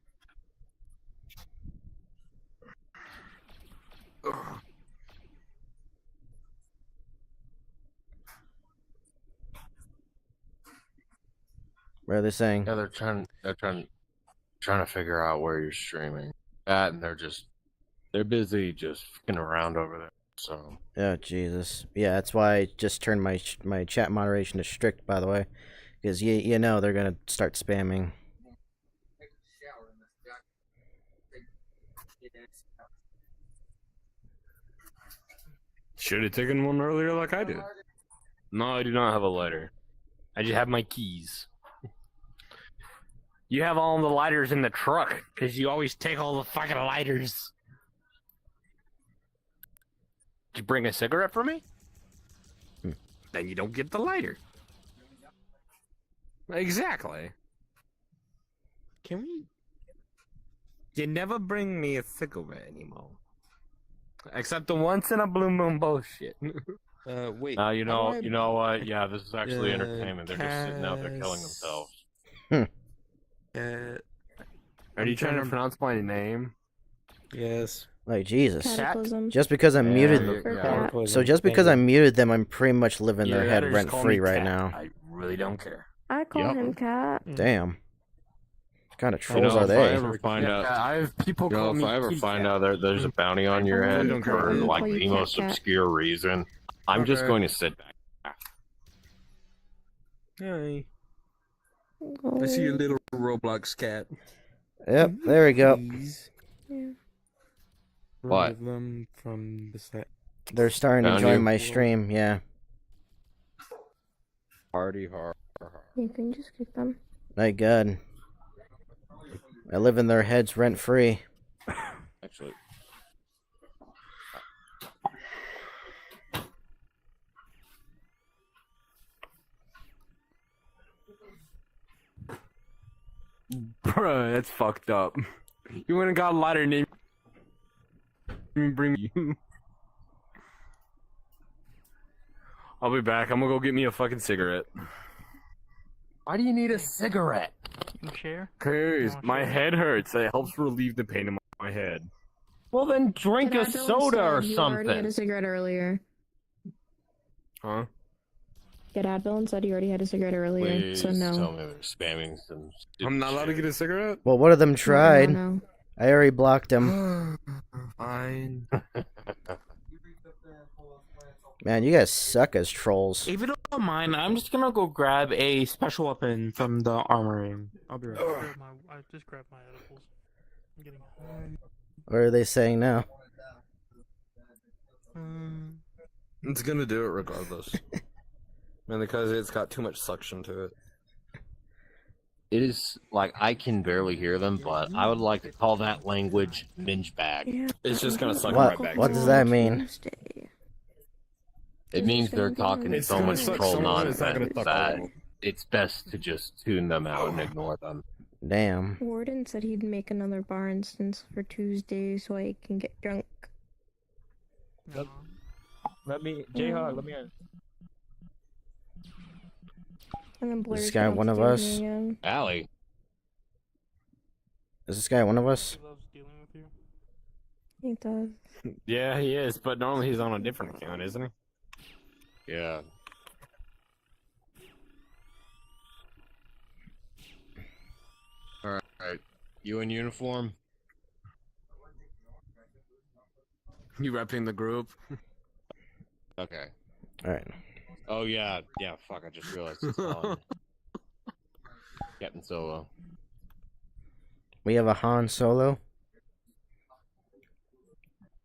What are they saying? Yeah, trying to figure out where you're streaming at, and they're busy just fucking around over there. So Oh, Jesus. Yeah, that's why I just turned my chat moderation to strict, by the way. Because you know they're gonna start spamming. Should have taken one earlier like I did. No, I do not have a lighter. I just have my keys. You have all the lighters in the truck, because you always take all the fucking lighters. Did you bring a cigarette for me? Then you don't get the lighter. Exactly. Can we? You never bring me a cigarette anymore. Except the once in a blue moon bullshit. Wait. You how know, do you know what? Yeah, this is actually Uh, entertainment. They're just sitting out there killing Cass- themselves. Uh, Are I'm you trying to trying to- pronounce my name? yes. Like Jesus. Cataclysm. Just because I'm Yeah, muted. For yeah. cat. So just because I muted them, I'm pretty much living their Either head that or just rent call free me right Cat. now. I really don't care. I call Yup. him cat. Damn. What kind of You trolls know, are if I they? ever find out, I have people you know, call if me I ever Kitty find Cat. out there's a bounty on your I'm head gonna for call like you the most Cat. obscure reason, I'm just Okay. going to sit back. Hi. Oh, I see your little Roblox cat. Yep, there we go. Please yeah. What? remove them from the set. They're starting to Found join you? my stream, yeah. Party hard. You can just kick them. My God. I live in their heads rent free. Actually, Bruh, that's fucked up. You went and got a lighter name. Bring me. I'll be back. I'm gonna go get me a fucking cigarette. Why do you need a cigarette? You can share. Cause Oh, my shit. head hurts. It helps relieve the pain in my head. Well, then drink a Dad, soda or you already had something. a cigarette earlier. Huh? Get Advil and said you already had a cigarette earlier, please so no. tell me they're spamming some. I'm not allowed to get a cigarette? Well, one of them tried. No. I already blocked him. Fine. Man, you guys suck as trolls. If you don't mind, I'm just gonna go grab a special weapon from the armory. I'll be right back. I just grabbed my edibles. I'm getting high. What are they saying now? It's gonna do it regardless. And because it's got too much suction to it. It is like I can barely hear them, but I would like to call that language minge bag. Yeah. It's just gonna suck What? right back. What does that mean? Tuesday. It means they're talking It's so gonna much suck troll so much, it's not nonsense gonna suck all that of them. it's best to just tune them out and ignore them. Damn. Warden said he'd make another bar instance for Tuesday so I can get drunk. Let me, J-Hog, let me in. And then Is Blair's this guy gonna one of steal me us? again. Allie, Is this guy one of us? He loves dealing with you. He does. Yeah, he is, but normally he's on a different account, isn't he? yeah. All right, you in uniform? You repping the group? Okay. Alright. Oh yeah, yeah. Fuck, I just realized it's on. Captain Solo. We have a Han Solo.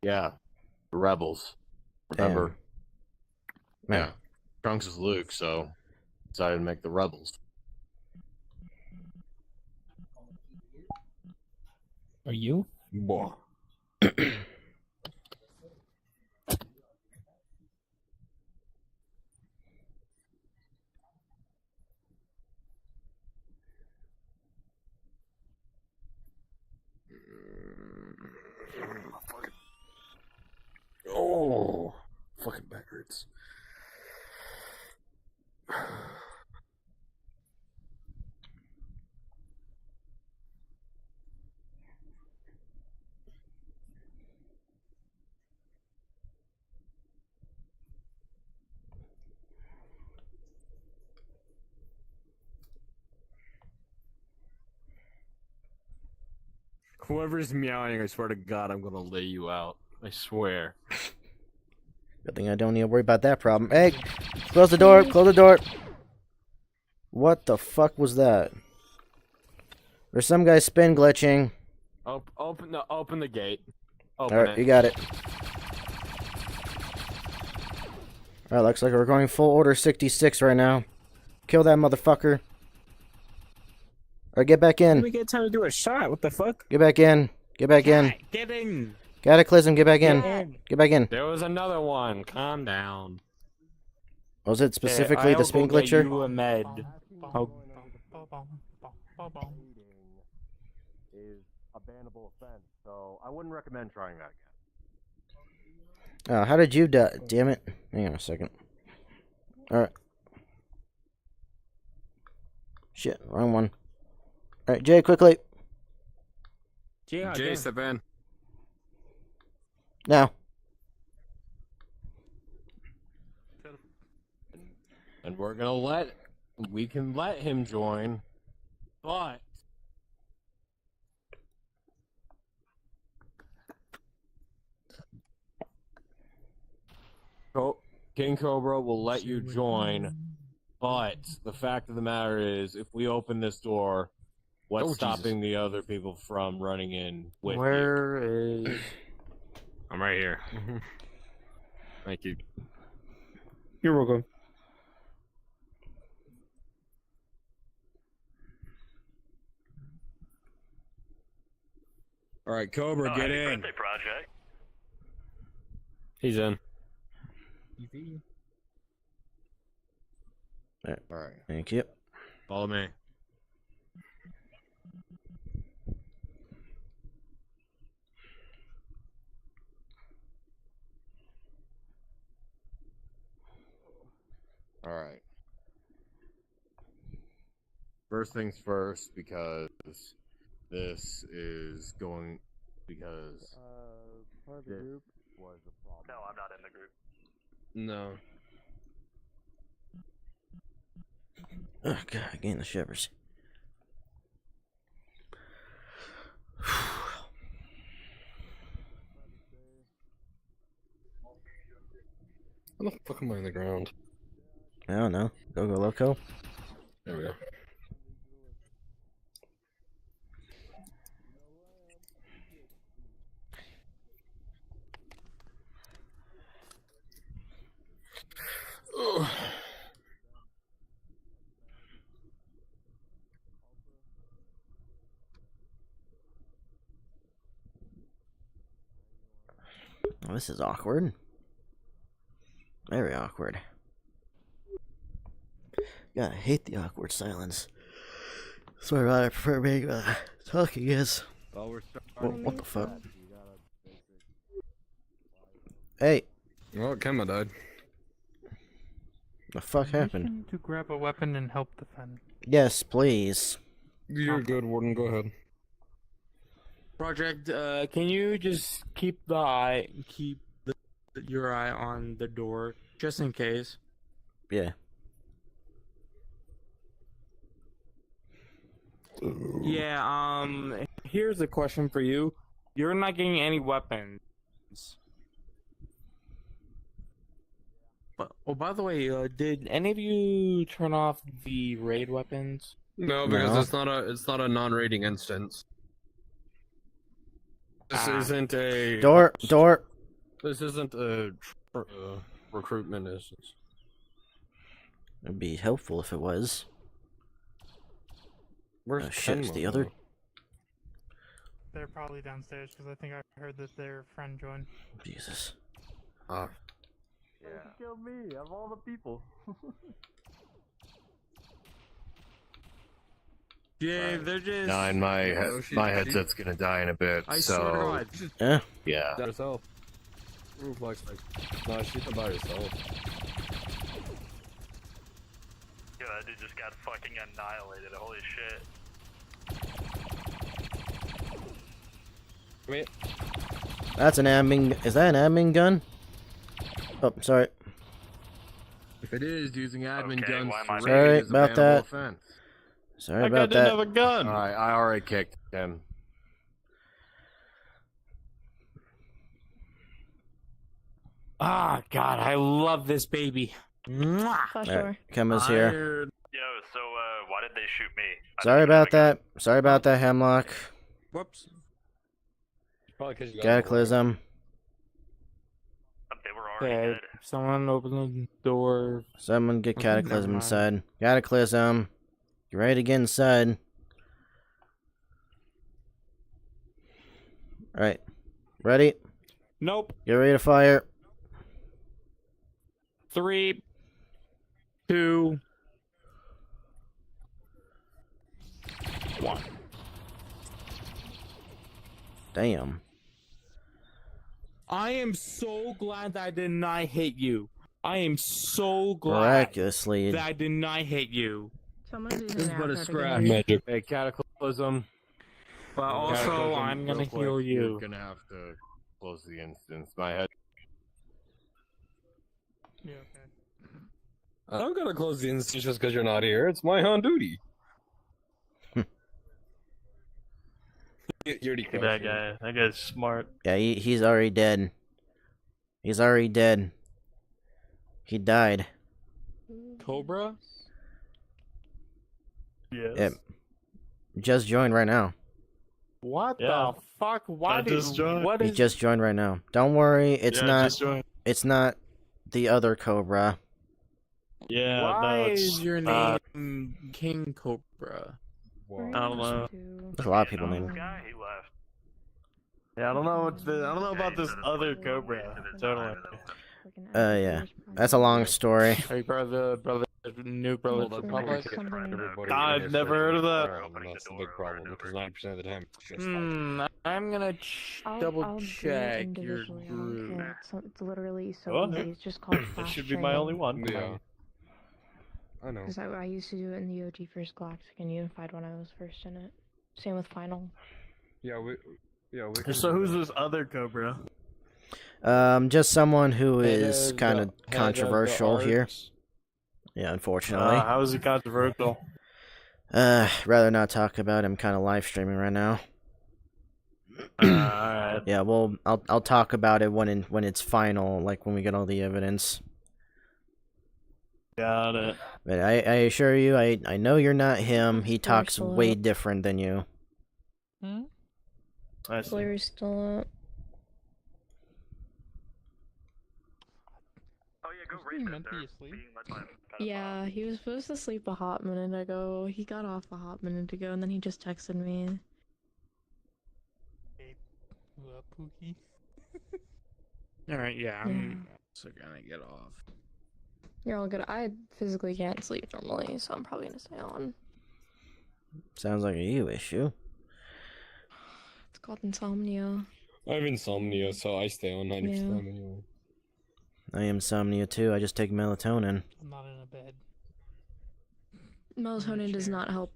Yeah, the rebels. Remember? Man. Yeah. Trunks is Luke, so decided to make the rebels. Are you? Boah. Oh, fucking back hurts. Whoever's meowing, I swear to God, I'm gonna lay you out. I swear. Good thing I don't need to worry about that problem. Hey! Close the door! Close the door! What the fuck was that? There's some guy spin glitching. Open the gate. Open Alright, you it. got it. Alright, looks like we're going full order 66 right now. Kill that motherfucker. Alright, get back Let in. me get time to do a shot. What the fuck? Get back in. Get back in. Get in. Cataclysm, get back in. Get in. Get back in. There was another one. Calm down. Was it specifically Okay, the I'll spin go get glitcher? you a med. Oh. Is a bannable offense, so I wouldn't recommend trying that again. Oh, how did you die? Damn it. Hang on a second. Alright. Shit, wrong one. Alright, Jay, quickly. Jay, step in. Now. And we can let him join, but King Cobra will let you join, but the fact of the matter is, if we open this door, what's stopping the other people from running in with you? Where is? I'm right here. Thank you. You're welcome. All right, Cobra, get in. Project. He's in. All right, Thank you. follow me. All right. First things first, because this is going because Part of the group. was a problem. No, I'm not in the group. No. Oh, God, I gained the shivers. How the fuck am I on the ground? I don't know. Go loco. There we go. Ugh. Oh, this is awkward. Very awkward. God, I hate the awkward silence. Sorry about it. I prefer being talking is. Oh, we're What the fuck? Hey, Oh, Kemma died. the fuck happened? Permission to grab a weapon and help defend. Yes, please. You're good, Warden. Go ahead. Project, can you just keep your eye on the door, just in case? Yeah. Yeah, here's a question for you. You're not getting any weapons. But, oh, by the way, did any of you turn off the raid weapons? No, because No. it's not a non-rating instance. This isn't a Door. This isn't a recruitment instance. It'd be helpful if it was. Where's Oh shit, it's Kenma, the other. though? They're probably downstairs because I think I heard that their friend joined. Jesus. Ah. Yeah. Kill me of all the people. Yeah, they're just. Nine, my my headset's gonna die in a bit. I so swear to God. Yeah. yeah. By herself. Reflex. No, she's not by herself. Yeah, that dude just got fucking annihilated. Holy shit. Wait. That's an admin. Is that an admin gun? Oh, sorry. If it is using admin Okay, guns why am I- to Sorry raid is a about bannable that. offense. Sorry That guy about didn't that. have a gun. All right, I already kicked him. Ah, God, I love this baby. Mwah! Flash Alright, door. Kemma's here. Yo, so, why did they shoot me? I Sorry didn't shoot about them. that. Sorry about that, Hemlock. Whoops. Probably because you Cataclysm. They were already Okay, dead. someone open the door. Someone get Okay, Cataclysm never mind. inside. Cataclysm. You ready to get inside? Alright. Ready? Nope. Get ready to fire. 3, 2, 1. Damn. I am so glad that I did not hit you. I am so glad Miraculously. that I did not hit you. Someone's using This is the but a outro to scratch. get Magic. Hey, Cataclysm. But also, Cataclysm, I'm real gonna quick, heal You're you. gonna have to close the instance. My head. Yeah, okay. I'm gonna close the instance just because you're not here. It's my on duty. You already Look at that guy. That guy's smart. Yeah, he's already dead. He's already dead. He died. Cobra? Yes. Yep. Just joined right now. What Yeah. the fuck? Why I did just joined. what He is just joined right now. Don't worry, it's Yeah, not. just joined. It's not the other Cobra. Yeah, why no, it's is your name King Cobra? I don't know. There's a lot of people This named. guy, he left. Yeah, I don't know what I don't know about this other Cobra. Totally. Yeah. That's a long story. Hey, brother, new brother Republic. I've never heard of that. That's the big problem because 90% of the time it's just like, I'm gonna double I'll do it check your individually, I don't group. care. It's literally so Oh, easy. It's just called That fast should be my only one. yeah. I know. Because I used to do it in the OG First Galactic and Unified when I was first in it. Same with Final. Yeah, we So who's this other Cobra? Just someone who Head is of kind the- of head of the controversial here. arts. Yeah, unfortunately. How is he controversial? Rather not talk about him. Kind of live streaming right now. Alright. Yeah, well, I'll talk about it when it's final, like when we get all the evidence. Got it. But I assure you, I know you're not him. He talks still way up. different than you. I see. Blair's still up. Oh yeah, go Wasn't he meant to be asleep? Yeah, he was supposed to sleep a hot minute ago. He got off a hot minute ago, and then he just texted me. Pookie. Alright, yeah, Yeah. I'm also gonna get off. You're all good. I physically can't sleep normally, so I'm probably gonna stay on. Sounds like a you issue. It's called insomnia. I have insomnia, so I stay on 90% Yeah. anyway. I am insomnia too. I just take melatonin. I'm not in a bed. Melatonin does not help.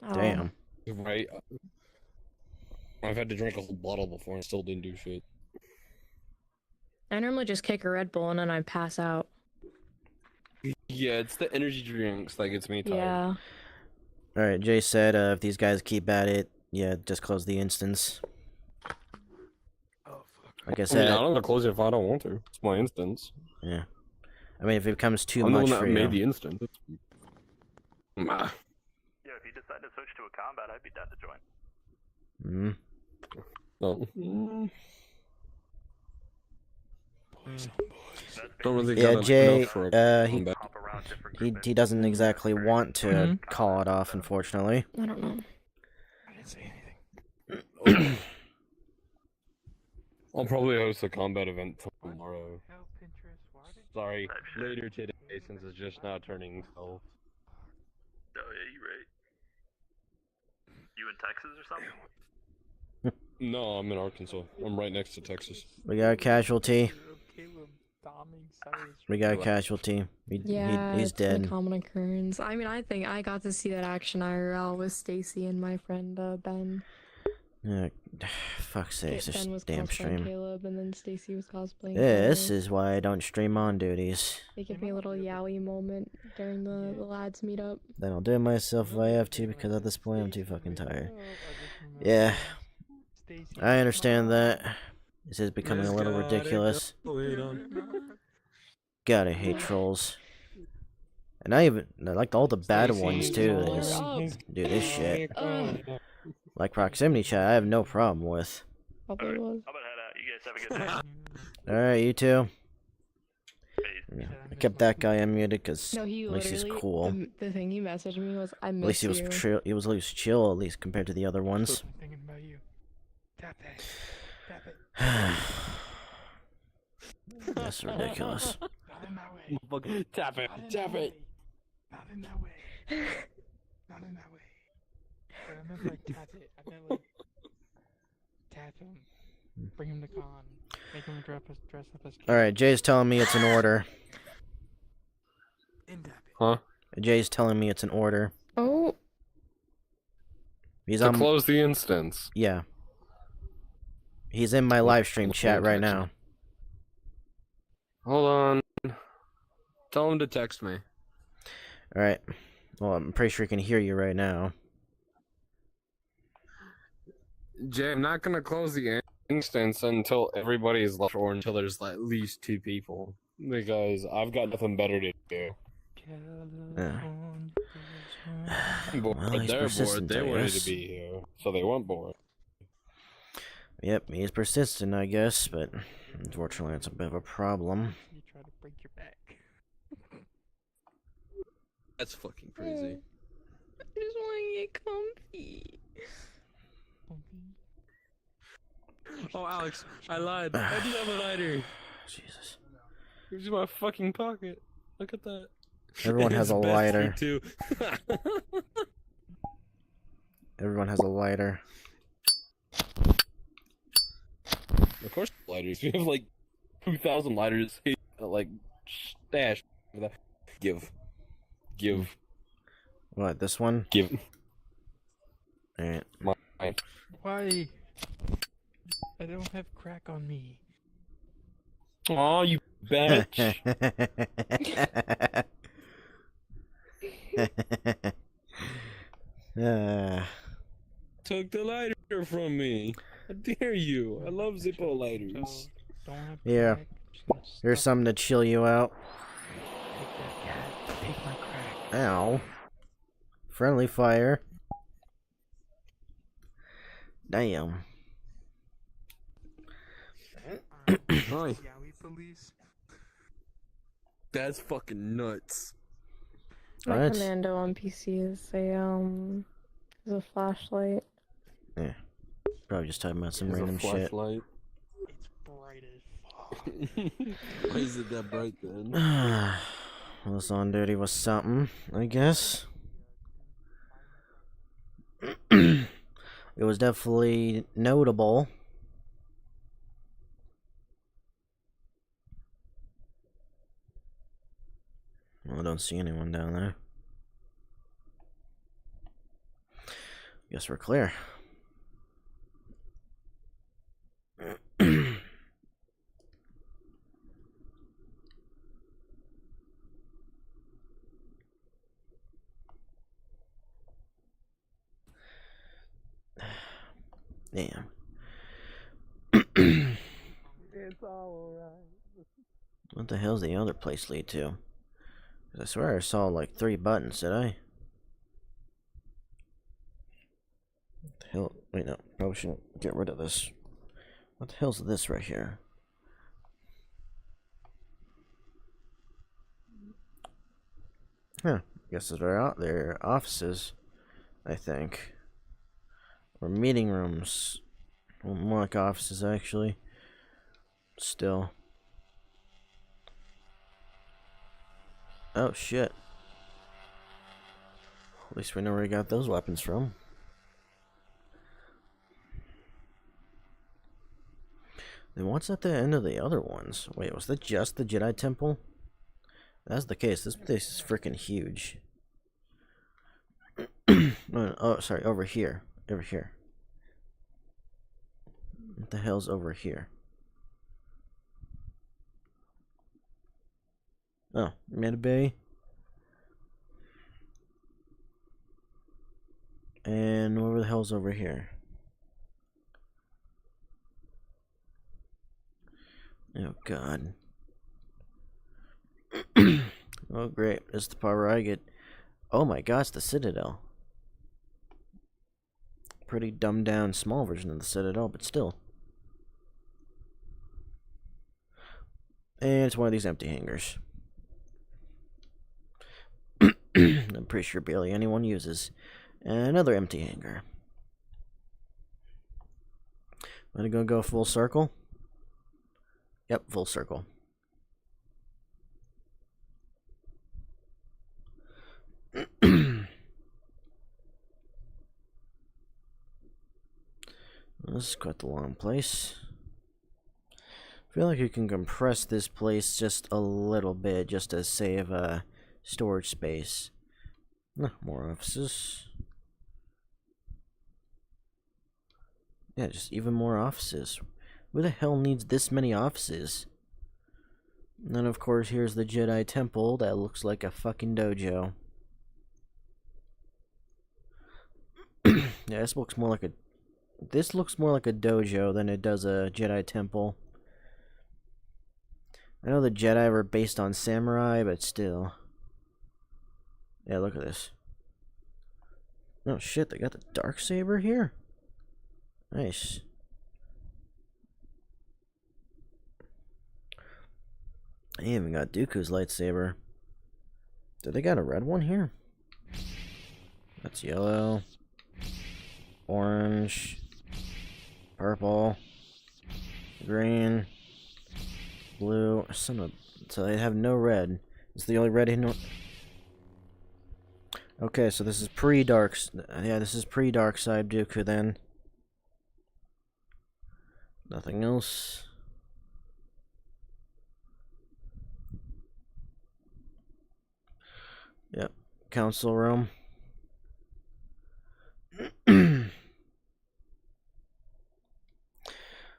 at all. Damn. Right. I've had to drink a whole bottle before and still didn't do shit. I normally just kick a Red Bull and then I pass out. Yeah, it's the energy drinks that gets me tired. Yeah. Alright, Jay said if these guys keep at it, yeah, just close the instance. Like I I said, mean, I'm gonna close it if I don't want to. It's my instance. yeah. I mean, if it becomes too I'm the much one that for made you. the instance. Nah. Yeah, if you decide to switch to a combat, I'd be down to join. Mm. No. Don't really Yeah, got Jay, enough for a he combat. he doesn't exactly want to call it off, unfortunately. I don't know. I didn't say anything. I'll probably host a combat event tomorrow. Help Pinterest. Why did Sorry, later today since it's just now turning 12. Oh yeah, you right. You in Texas or something? No, I'm in Arkansas. I'm right next to Texas. We got a casualty. Caleb bombing Cyrus? We got a casualty. Yeah, He's it's been a dead. common occurrence. I mean, I think I got to see that action IRL with Stacy and my friend Ben. Yeah, fuck's sake, Ben was this damn cosplaying stream. Caleb, and then Stacy was cosplaying. This Caleb. is why I don't stream on duties. They give me a little yowie moment during the lads meetup. Then I'll do it myself if I have to, because at this point I'm too fucking tired. Yeah, I understand that. This is becoming a little ridiculous. Gotta hate trolls. And I like all the bad ones too. They just do this shit. Like proximity chat, I have no problem with. Probably was. I'm gonna head out. You guys have a good day. Alright, you too. Yeah, I kept that guy unmuted because No, he at least he's literally. cool. The thing he messaged me was, "I At miss least he was you." chill. He was at least chill, at least compared to the other ones. I'm thinking about you. Tap it. Tap it. That's ridiculous. Not in that way. Tap it. Not in Tap that it. way. Not in that way. Not in that way. But I meant like tap it. I meant like tap him. Bring him to con. Make him dress up as. Alright, Jay's telling me it's an order. Huh? Jay's telling me it's an order. Oh. He's To on. close the instance. Yeah. He's in my live stream chat right now. Hold on. Tell him to text me. Alright. Well, I'm pretty sure he can hear you right now. Jay, I'm not gonna close the instance until everybody is left, or until there's at least 2 people, because I've got nothing better to do. Well, he's They're bored. persistent, They I wanted guess. to be here, so they weren't bored. Yep, he's persistent, I guess, but unfortunately it's a bit of a problem. You try to break your back. That's fucking crazy. I just want to get comfy. Oh, Alex, I lied. I do have a lighter. Jesus. It's in my fucking pocket. Look at that. Everyone has a It's best lighter. too. Everyone has a lighter. Of course, lighters. We have like 2,000 lighters, like stash. Give. What, this one? Give. Alright. Mine. Why? I don't have crack on me. Aw, you bitch. Took the lighter from me. How dare you? I love Zippo lighters. Don't have Yeah. crack. Just gonna Here's stuff something to chill you out. Take my crack. Ow. Friendly fire. Damn. Hi. That's fucking nuts. My What? commando on PC is a flashlight. Yeah. Probably just talking about some There's random a shit. flashlight. It's bright as fuck. Why is it that bright then? Well, this on duty was something, I guess. It was definitely notable. Well, I don't see anyone down there. Guess we're clear. Damn. It's all alright. What the hell's the other place lead to? 'Cause I swear I saw like 3 buttons, did I? What the hell? Wait, no. Probably shouldn't get rid of this. What the hell's this right here? Huh. Guess they're offices, I think. Or meeting rooms. Well, more like offices, actually. Still. Oh, shit. At least we know where he got those weapons from. Then what's at the end of the other ones? Wait, was that just the Jedi Temple? If that's the case. This place is freaking huge. Oh, sorry, over here. Over here. What the hell's over here? Oh, Medbay. And where the hell's over here? Oh, God. Oh, great. This is the part where I get... Oh my gosh, the Citadel. Pretty dumbed down, small version of the Citadel, but still. And it's one of these empty hangars. I'm pretty sure barely anyone uses. Another empty hangar. Am I gonna go full circle? Yep, full circle. This is quite the long place. feel like you can compress this place just a little bit just to save storage space. More offices. Yeah, just even more offices. Who the hell needs this many offices? And then of course here's the Jedi Temple that looks like a fucking dojo. Yeah, this looks more like a dojo than it does a Jedi Temple. I know the Jedi were based on samurai, but still. Yeah, look at this. Oh shit, they got the Darksaber here? Nice. They even got Dooku's lightsaber. Do they got a red one here? That's yellow. Orange. Purple. Green. Blue. So they have no red. It's the only red in. Okay, so this is pre-dark. Yeah, this is pre-dark side Dooku then. Nothing else. Yep, council room.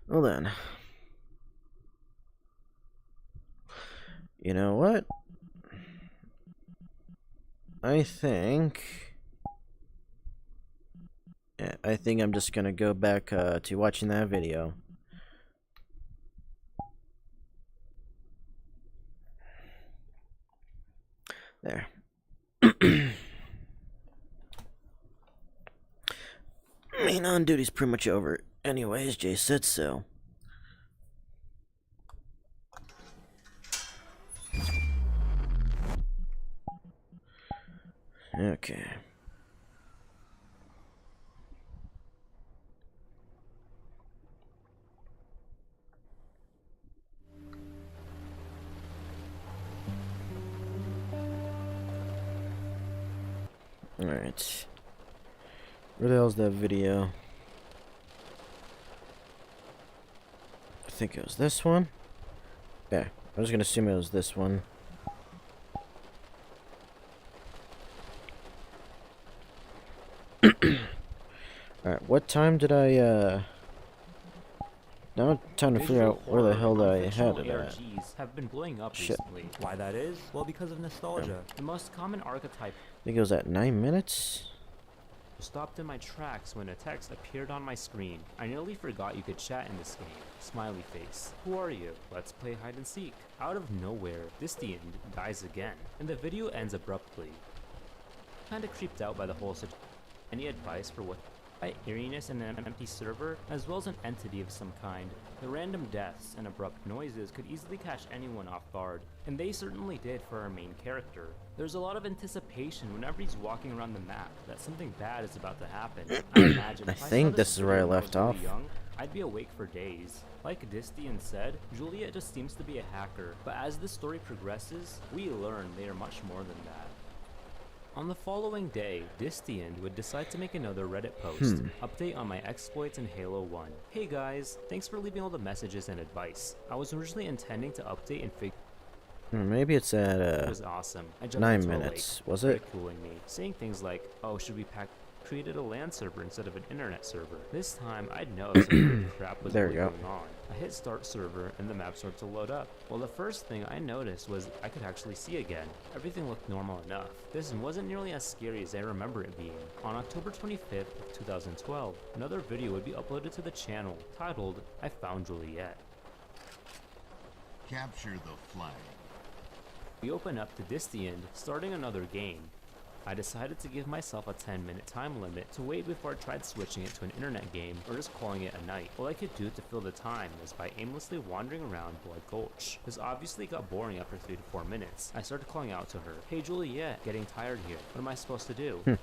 Well then. You know what? I think I'm just gonna go back to watching that video. There. Main on duty's pretty much over. Anyways, Jay said so. Okay. Alright. Where the hell's that video? I think it was this one. Yeah, I was gonna assume it was this one. Alright, what time did I, now I'm trying to figure out where the hell I had it at. ARGs have been blowing up Shit. recently. Why that is? Well, because of nostalgia. The most common archetype I think it was at 9 minutes? stopped in my tracks when a text appeared on my screen. I nearly forgot you could chat in this game. Smiley face. Who are you? Let's play hide and seek. Out of nowhere, Distian dies again, and the video ends abruptly. Kinda creeped out by the whole situation. Any advice for what? Eeriness in an empty server, as well as an entity of some kind. The random deaths and abrupt noises could easily catch anyone off guard, and they certainly did for our main character. There's a lot of anticipation whenever he's walking around the map that something bad is about to happen. I imagine if I think saw this is where I video when left was off. really young, I'd be awake for days. Like Distian said, Juliet just seems to be a hacker, but as the story progresses, we learn they are much more than that. On the following day, Distian would decide to make another Reddit post. Update on my exploits in Halo 1. Hey guys, thanks for leaving all the messages and advice. I was originally intending to update and figure Maybe it's at it was awesome. I jumped 9 into a minutes, lake, was it? ridiculing me, saying things like, "Oh, should we created a LAN server instead of an internet server?" This time, I'd know if some weird crap was There really you go. going on. I hit start server, and the map started to load up. Well, the first thing I noticed was I could actually see again. Everything looked normal enough. This wasn't nearly as scary as I remember it being. On October 25th of 2012, another video would be uploaded to the channel, titled, "I Found Juliet." Capture the flag. We open up to Distian, starting another game. I decided to give myself a 10-minute time limit to wait before I tried switching it to an internet game or just calling it a night. All I could do to fill the time was by aimlessly wandering around Blood Gulch. This obviously got boring after 3 to 4 minutes. I started calling out to her, "Hey Juliet, getting tired here. What am I supposed to do?"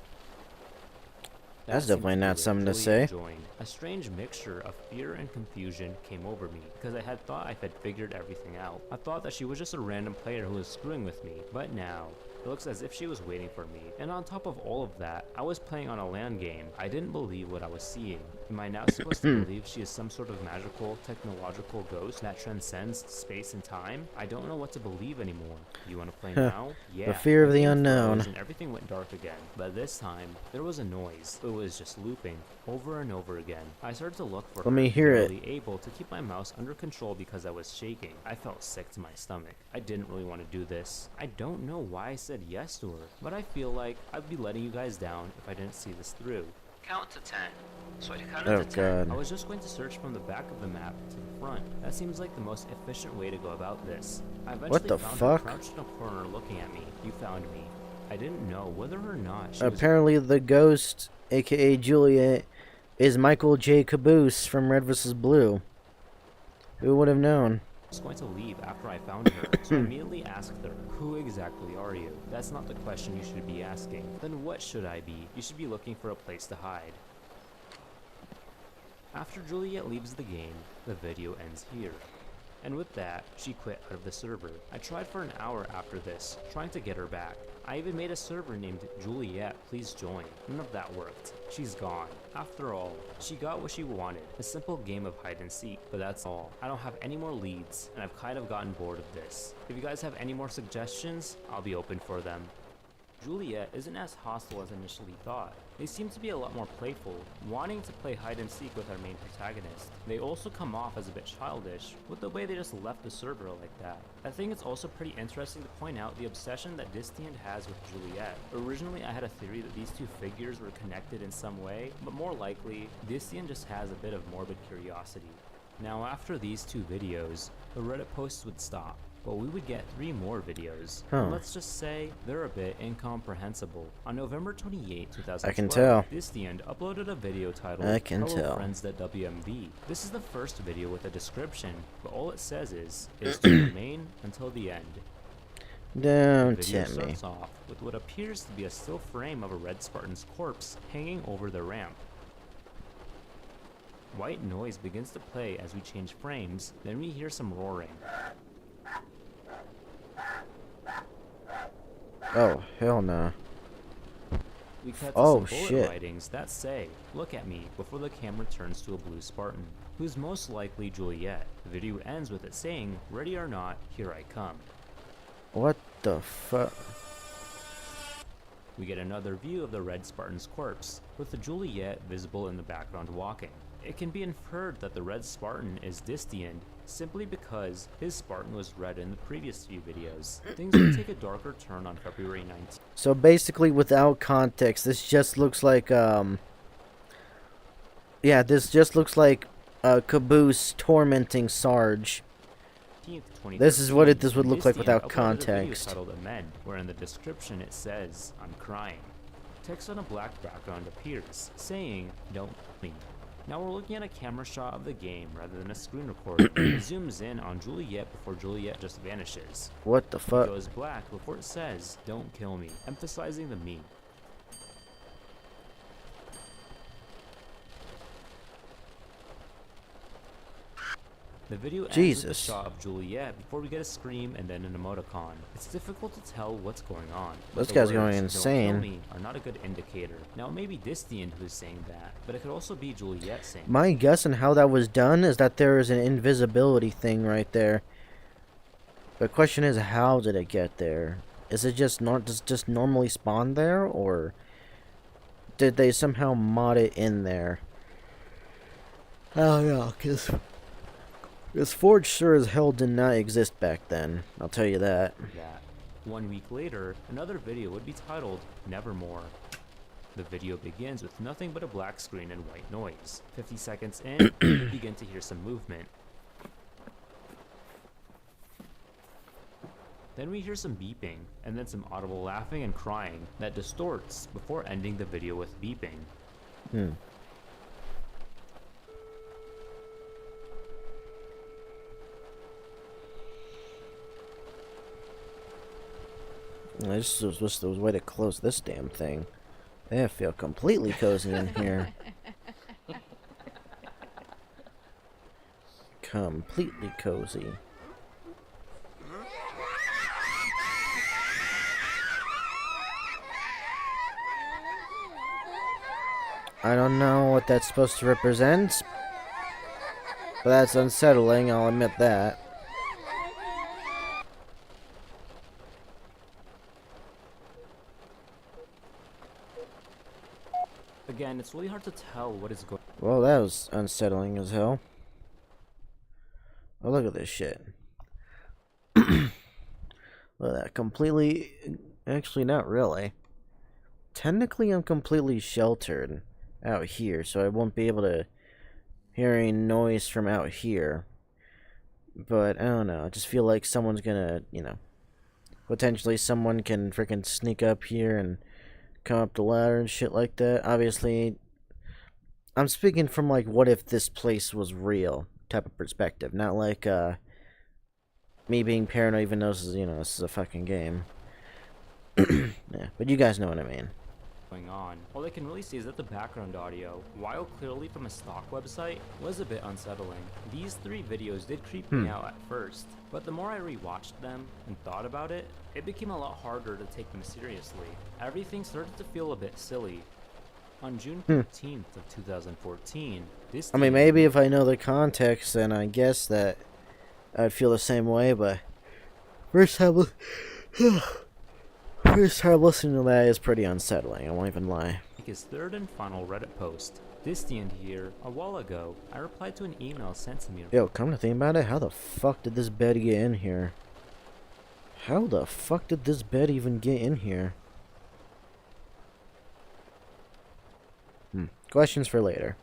That's definitely not something to say. Joined. A strange mixture of fear and confusion came over me because I had thought I had figured everything out. I thought that she was just a random player who was screwing with me, but now It looks as if she was waiting for me. And on top of all of that, I was playing on a LAN game. I didn't believe what I was seeing. Am I now supposed to believe she is some sort of magical, technological ghost that transcends space and time? I don't know what to believe anymore. You want to play now? Yeah. The fear of the game unknown. froze and everything went dark again. But this time, there was a noise. It was just looping over and over again. I started to look for Let me hear it. barely able to keep my mouse under control because I was shaking. I felt sick to my stomach. I didn't really want to do this. I don't know why I said yes to her, but I feel like I'd be letting you guys down if I didn't see this through. Count to 10. So I counted to 10. God. I was just going to search from the back of the map to the front. That seems like the most efficient way to go about this. I eventually What the found fuck? her crouched in a corner looking at me. You found me. I didn't know whether or not she was Apparently, the ghost, aka Juliet, is Michael J. Caboose from Red vs. Blue. Who would have known? going to leave after I found her, so I immediately asked her, "Who exactly are you?" That's not the question you should be asking. Then what should I be? You should be looking for a place to hide. After Juliet leaves the game, the video ends here. And with that, she quit out of the server. I tried for an hour after this, trying to get her back. I even made a server named Juliet, please join. None of that worked. She's gone. After all, she got what she wanted, a simple game of hide and seek, but that's all. I don't have any more leads, and I've kind of gotten bored of this. If you guys have any more suggestions, I'll be open for them. Juliet isn't as hostile as initially thought. They seem to be a lot more playful, wanting to play hide and seek with our main protagonist. They also come off as a bit childish, with the way they just left the server like that. I think it's also pretty interesting to point out the obsession that Distian has with Juliet. Originally I had a theory that these two figures were connected in some way, but more likely, Distian just has a bit of morbid curiosity. Now after these two videos, the Reddit posts would stop. But we would get 3 more videos. Huh. And let's just say they're a bit incomprehensible. On November 28, 2012, I can tell. Distian uploaded a video titled I can Hello tell. Friends at WMV. This is the first video with a description, but all it says is to remain until the end. Don't The video tempt me. starts off with what appears to be a still frame of a Red Spartan's corpse hanging over the ramp. White noise begins to play as we change frames, then we hear some roaring. Oh, hell no. We cut to Oh, some bullet shit. writings that say, "Look at me," before the camera turns to a blue Spartan, who's most likely Juliet. The video ends with it saying, "Ready or not, here I come." What the fuck? We get another view of the Red Spartan's corpse, with the Juliet visible in the background walking. It can be inferred that the Red Spartan is Distian simply because his Spartan was red in the previous few videos. Things would take a darker turn on February 19th. So basically, without context, this just looks like, yeah, this just looks like Caboose tormenting Sarge. This is what this would look like without context. Titled Amend, where in the description it says, "I'm crying." Text on a black background appears, saying, "Don't me." Now we're looking at a camera shot of the game rather than a screen recording. It zooms in on Juliet before Juliet just vanishes. What the It fuck? goes black before it says, "Don't kill me," emphasizing the me. The video ends with a Jesus. shot of Juliet before we get a scream and then an emoticon. It's difficult to tell what's going on. This The guy's going words, "Don't kill insane." me," are not a good indicator. Now it may be Distian who's saying that, but it could also be Juliet saying My guess on how that was done is that there is an invisibility thing right there. The question is, how did it get there? Is it just just normally spawn there, or did they somehow mod it in there? Oh yeah, because Forge sure as hell did not exist back then. I'll tell you that. that. 1 week later, another video would be titled Nevermore. The video begins with nothing but a black screen and white noise. 50 seconds in, we begin to hear some movement. Then we hear some beeping, and then some audible laughing and crying that distorts before ending the video with beeping. I just wish there was a way to close this damn thing. I feel completely cozy in here. Completely cozy. I don't know what that's supposed to represent, but that's unsettling, I'll admit that. Again, it's really hard to tell what is going. Well, that was unsettling as hell. Oh, look at this shit. Look at that. Completely... Actually, not really. Technically, I'm completely sheltered out here, so I won't be able to hear any noise from out here. But, I don't know. I just feel like someone's gonna, you know... Potentially someone can freaking sneak up here and come up the ladder and shit like that. Obviously, I'm speaking from, like, what if this place was real type of perspective. Not like, me being paranoid even though this is, you know, this is a fucking game. Yeah, but you guys know what I mean. On. All I can really see is that the background audio, while clearly from a stock website, was a bit unsettling. These 3 videos did creep me out at first, but the more I rewatched them and thought about it, it became a lot harder to take them seriously. Everything started to feel a bit silly. On June 15th of 2014, this I mean, maybe if I know the context, then I guess that I'd feel the same way, but first time listening to that is pretty unsettling, I won't even lie. his 3rd and final Reddit post. This the end here. A while ago, I replied to an email sent to me. Yo, come to think about it, how the fuck did this bed get in here? How the fuck did this bed even get in here? Questions for later.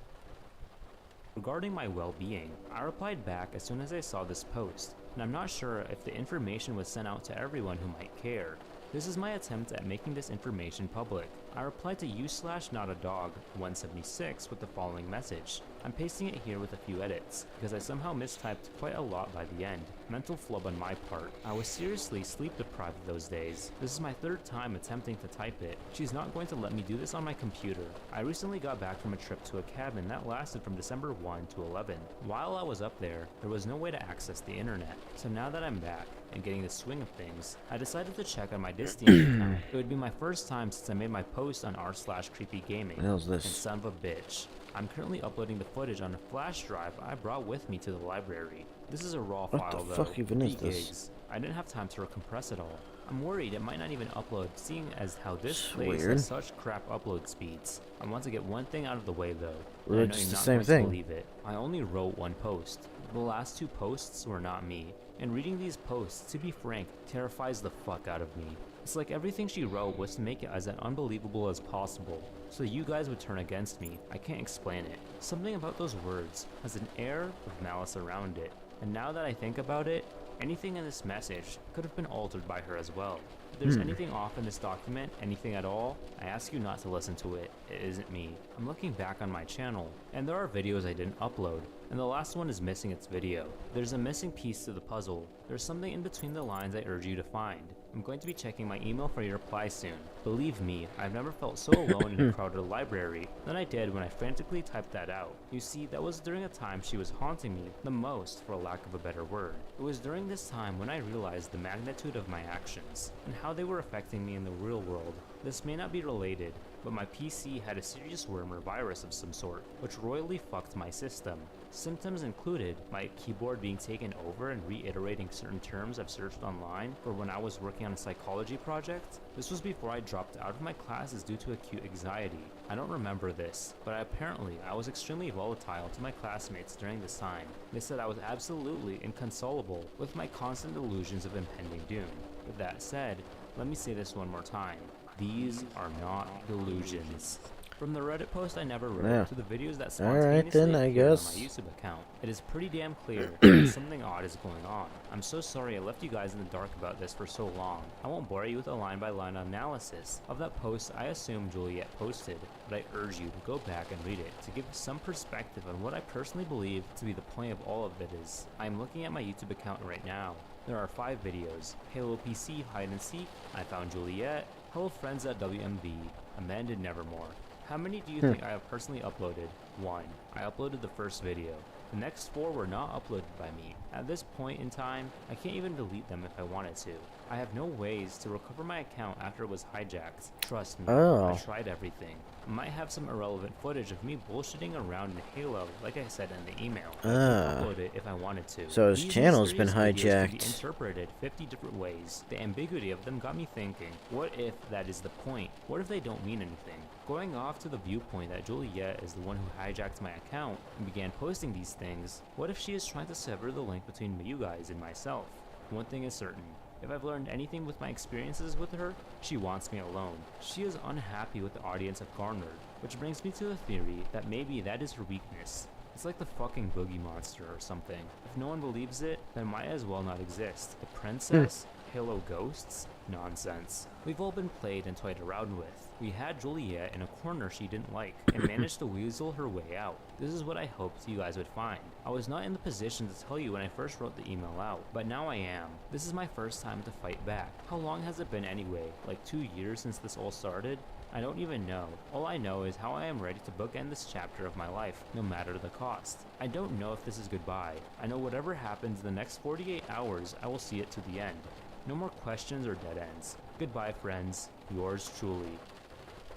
Regarding my well-being, I replied back as soon as I saw this post, and I'm not sure if the information was sent out to everyone who might care. This is my attempt at making this information public. I replied to u/notadog176 with the following message. I'm pasting it here with a few edits, because I somehow mistyped quite a lot by the end. Mental flub on my part. I was seriously sleep deprived those days. This is my 3rd time attempting to type it. She's not going to let me do this on my computer. I recently got back from a trip to a cabin that lasted from December 1 to 11. While I was up there was no way to access the internet. So now that I'm back, and getting the swing of things, I decided to check on my Disney account. It would be my first time since I made my post on r/creepygaming. What the hell is this? And son of a bitch. I'm currently uploading the footage on a flash drive I brought with me to the library. This is a raw file though. What the fuck even is 3 this? gigs. I didn't have time to recompress it all. I'm worried it might not even upload, seeing as how this It's place weird. has such crap upload speeds. I want to get one thing out of the way though. Well, and I know it's you're the not same going thing. to believe it. I only wrote 1 post. The last 2 posts were not me. And reading these posts, to be frank, terrifies the fuck out of me. It's like everything she wrote was to make it as unbelievable as possible, so you guys would turn against me. I can't explain it. Something about those words has an air of malice around it, and now that I think about it, anything in this message could have been altered by her as well. If there's anything off in this document, anything at all, I ask you not to listen to it. It isn't me. I'm looking back on my channel, and there are videos I didn't upload, and the last one is missing its video. There's a missing piece to the puzzle. There's something in between the lines I urge you to find. I'm going to be checking my email for your reply soon. Believe me, I've never felt so alone in a crowded library than I did when I frantically typed that out. You see, that was during a time she was haunting me the most, for lack of a better word. It was during this time when I realized the magnitude of my actions, and how they were affecting me in the real world. This may not be related, but my PC had a serious worm or virus of some sort, which royally fucked my system. Symptoms included my keyboard being taken over and reiterating certain terms I've searched online for when I was working on a psychology project. This was before I dropped out of my classes due to acute anxiety. I don't remember this, but apparently I was extremely volatile to my classmates during this time. They said I was absolutely inconsolable with my constant delusions of impending doom. With that said, let me say this one more time. These are not delusions. From the Reddit post I never wrote Yeah. to the videos that Alright spontaneously then, I appeared on guess. my YouTube account, it is pretty damn clear that something odd is going on. I'm so sorry I left you guys in the dark about this for so long. I won't bore you with a line-by-line analysis of that post I assume Juliet posted, but I urge you to go back and read it to give some perspective on what I personally believe to be the point of all of it is. I'm looking at my YouTube account right now. There are 5 videos: Halo PC Hide and Seek, I Found Juliet, Hello Friends at WMV, Amended Nevermore. How many do you think I have personally uploaded? 1. I uploaded the first video. The next 4 were not uploaded by me. At this point in time, I can't even delete them if I wanted to. I have no ways to recover my account after it was hijacked. Trust me, I tried everything. I might have some irrelevant footage of me bullshitting around in Halo, like I said in the email. I can upload it if I wanted to. So his These channel's been mysterious videos can be hijacked. interpreted 50 different ways. The ambiguity of them got me thinking, what if that is the point? What if they don't mean anything? Going off to the viewpoint that Juliet is the one who hijacked my account and began posting these things, what if she is trying to sever the link between you guys and myself? One thing is certain. If I've learned anything with my experiences with her, she wants me alone. She is unhappy with the audience I've garnered, which brings me to the theory that maybe that is her weakness. It's like the fucking boogie monster or something. If no one believes it, then it might as well not exist. The princess? Halo ghosts? Nonsense. We've all been played and toyed around with. We had Juliet in a corner she didn't like and managed to weasel her way out. This is what I hoped you guys would find. I was not in the position to tell you when I first wrote the email out, but now I am. This is my first time to fight back. How long has it been anyway? Like 2 years since this all started? I don't even know. All I know is how I am ready to bookend this chapter of my life, no matter the cost. I don't know if this is goodbye. I know whatever happens in the next 48 hours, I will see it to the end. No more questions or dead ends. Goodbye, friends. Yours truly.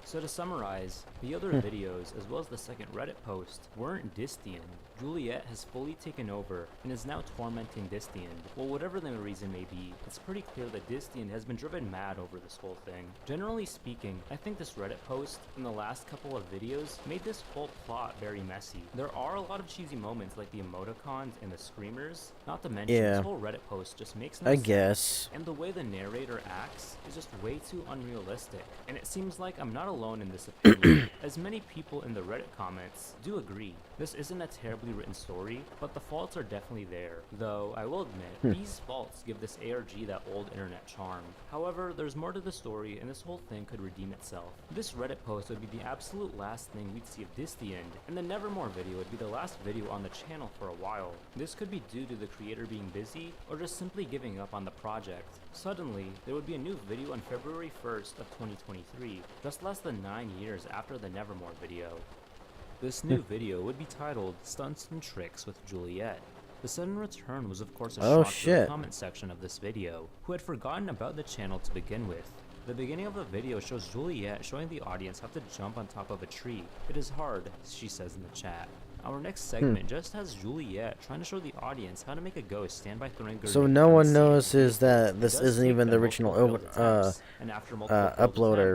So to summarize, the other videos, as well as the second Reddit post, weren't Distian. Juliet has fully taken over and is now tormenting Distian. Well, whatever the reason may be, it's pretty clear that Distian has been driven mad over this whole thing. Generally speaking, I think this Reddit post and the last couple of videos made this whole plot very messy. There are a lot of cheesy moments like the emoticons and the screamers, not to mention this whole Reddit post just makes no sense. And the way the narrator acts is just way too unrealistic. And it seems like I'm not alone in this opinion, as many people in the Reddit comments do agree. This isn't a terribly written story, but the faults are definitely there. Though, I will admit, these faults give this ARG that old internet charm. However, there's more to the story, and this whole thing could redeem itself. This Reddit post would be the absolute last thing we'd see of Distian, and the Nevermore video would be the last video on the channel for a while. This could be due to the creator being busy, or just simply giving up on the project. Suddenly, there would be a new video on February 1st of 2023, just less than 9 years after the Nevermore video. This new video would be titled Stunts and Tricks with Juliet. The sudden return was of course a shock to the comment section of this video, who had forgotten about the channel to begin with. The beginning of the video shows Juliet showing the audience how to jump on top of a tree. It is hard, she says in the chat. Our next segment just has Juliet trying to show the audience how to make a ghost stand by throwing grenades. So no one notices that this isn't even the original uploader,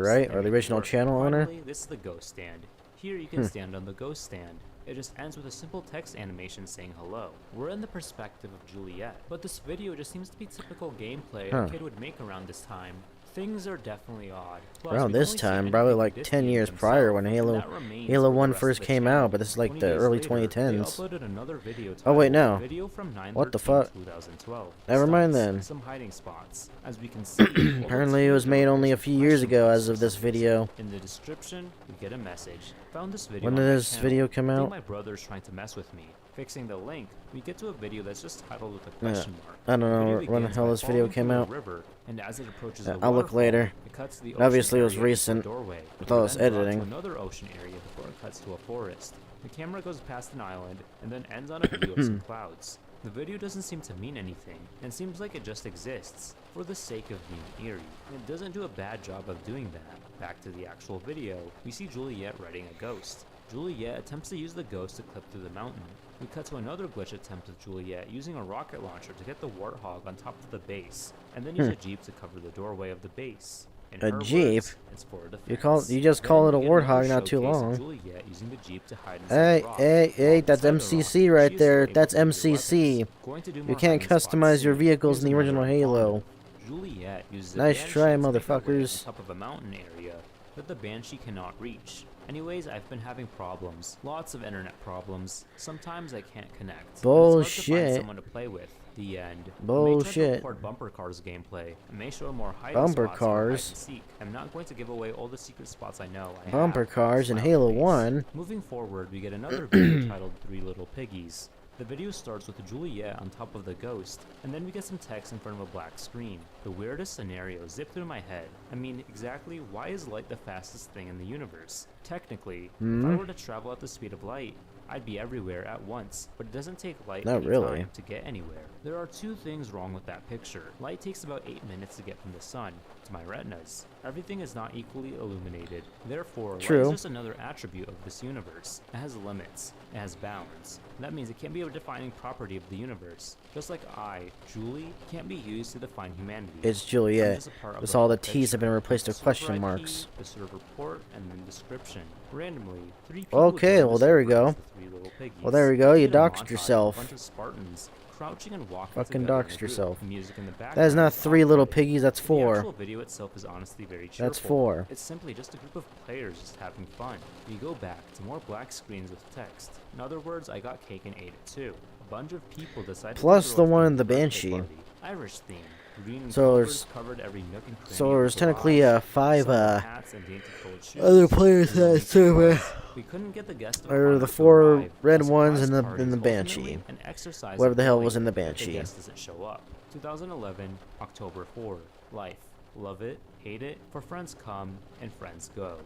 right? Or the original channel owner? Finally, this is the ghost stand. Here you can stand on the ghost stand. It just ends with a simple text animation saying hello. We're in the perspective of Juliet, but this video just seems to be typical gameplay a kid would make around this time. Things are definitely odd. Plus, around this time, probably like 10 years prior when Halo 1 first came out, but this is like the early 2010s. Oh wait, no. What the fuck? Never mind then. Some hiding spots. As we can see, apparently it was made only a few years ago as of this video. In the description, we get a message. Found this video when did this video come out? My brother's trying to mess with me. Fixing the link, we get to a video that's just titled with a question mark. I don't know when the hell this video came out. River, and as it approaches I'll look later. It cuts to the obviously it was recent doorway, with all this editing. To another ocean area before it cuts to a forest. The camera goes past an island and then ends on a view of some clouds. The video doesn't seem to mean anything, and seems like it just exists, for the sake of being eerie. It doesn't do a bad job of doing that. Back to the actual video, we see Juliet riding a ghost. Juliet attempts to use the ghost to clip through the mountain. We cut to another glitch attempt of Juliet using a rocket launcher to get the warthog on top of the base, and then use a jeep to cover the doorway of the base. In a jeep? Words, it's for defense. You just call it a warthog not too long. Juliet using the jeep to hide Hey, that's MCC right there. That's MCC. You can't customize your vehicles in the original Halo. Juliet uses nice try, motherfuckers. On top of a mountain area that the Banshee cannot reach. Anyways, I've been having problems. Lots of internet problems. Sometimes I can't connect. Bullshit. It's hard to find someone to play with. The end. Bullshit. I may try to record bumper cars gameplay. I may show more hiding bumper spots cars. And seek. I'm not going to give away all the secret spots I know. Bumper cars in Halo 1. Moving forward, we get another video titled 3 Little Piggies. The video starts with Juliet on top of the ghost, and then we get some text in front of a black screen. The weirdest scenario zipped through my head. I mean, exactly why is light the fastest thing in the universe? Technically, if I were to travel at the speed of light, I'd be everywhere at once, but it doesn't take light Not any really. time to get anywhere. There are two things wrong with that picture. Light takes about 8 minutes to get from the sun to my retinas. Everything is not equally illuminated. Therefore, light True. is just another attribute of this universe. It has limits. It has bounds. That means it can't be a defining property of the universe. Just like I, Julie, can't be used to define humanity. It's I'm Juliet. just a part of Just the all whole the T's have been picture. replaced with Server question IP, marks. the server port, and then description. Randomly, 3 people Okay, joined well the there we server go. as the 3 little piggies. Well there we go, you get a montage doxed of a yourself. bunch of Spartans crouching and walking Fucking together in a doxed group. yourself. Music in the That is background not 3 little off-putting. piggies, that's The 4. actual video itself is honestly very cheerful. That's 4. It's simply just a group of players just having fun. You go back to more black screens with text. In other words, I got cake and ate it too. A bunch of people decided Plus to the throw a one themed in the birthday Banshee. party. Irish theme. Green and So clovers there's- covered every nook and cranny So of the there's technically garage. 5 Some wore hats and dainty-colored shoes. other players The only that server. surprise, we couldn't get the guest of Or honor the to 4 arrive. red A ones surprise in the party is Banshee. ultimately an exercise Whatever in the hell was knowing in the that Banshee. guest doesn't show up. 2011, October 4. Life. Love it, hate it, for friends come and friends go.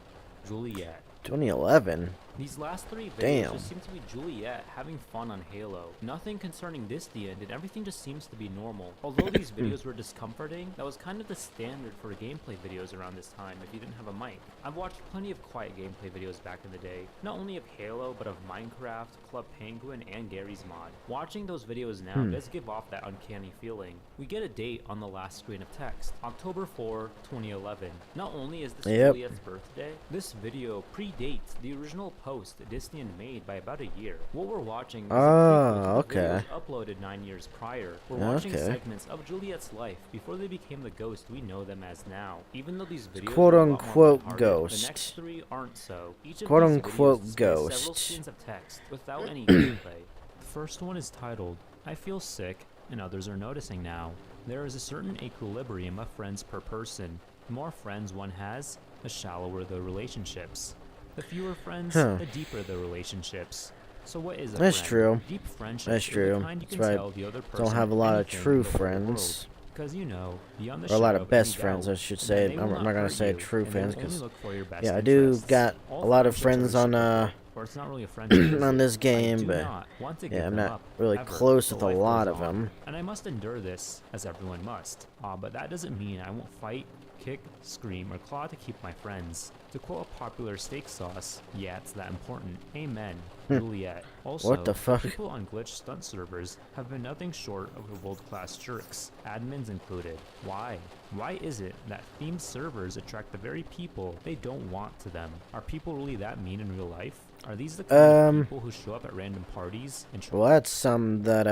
Juliet. 2011. These last 3 videos Damn. just seem to be Juliet having fun on Halo. Nothing concerning this end, and everything just seems to be normal. Although these videos were discomforting, that was kind of the standard for gameplay videos around this time if you didn't have a mic. I've watched plenty of quiet gameplay videos back in the day, not only of Halo, but of Minecraft, Club Penguin, and Gary's Mod. Watching those videos now does give off that uncanny feeling. We get a date on the last screen of text, October 4, 2011. Not only is this Yep. Juliet's birthday, this video predates the original post Disney made by about a year. What we're watching is a prequel to the okay. videos uploaded 9 years prior. We're watching Okay. segments of Juliet's life before they became the ghost we know them as now. Even though these videos Quote are a lot more unquote lighthearted, ghost. the next 3 aren't so. Each of Quote these unquote videos displays several ghost. scenes of text without any gameplay. The first one is titled, I feel sick, and others are noticing now. There is a certain equilibrium of friends per person. The more friends one has, the shallower the relationships. The fewer friends, the deeper the relationships. So what is a That's friend? true. Deep friendships That's are the true. kind you That's can why I tell the other person don't have a lot of anything true in the whole world. friends. Because you know, beyond the Or a lot shadow of any best friends, doubt, I should that say. they will I'm not gonna hurt say you, true and they friends, will only 'cause- look for your best Yeah, I do interests. got All a lot of friendships friends are on reciprocal, or it's not really a friendship, is on it? this I game, do but not want to yeah, give I'm them not up, really ever, close but with a life lot goes of on. them. And I must endure this, as everyone must. But that doesn't mean I won't fight, kick, scream, or claw to keep my friends. To quote a popular steak sauce, yeah, it's that important. Amen. Juliet. Also, What the fuck? people on glitch stunt servers have been nothing short of world-class jerks, admins included. Why? Why is it that themed servers attract the very people they don't want to them? Are people really that mean in real life? Are these the kind of people who show up at random parties and Well, that's some that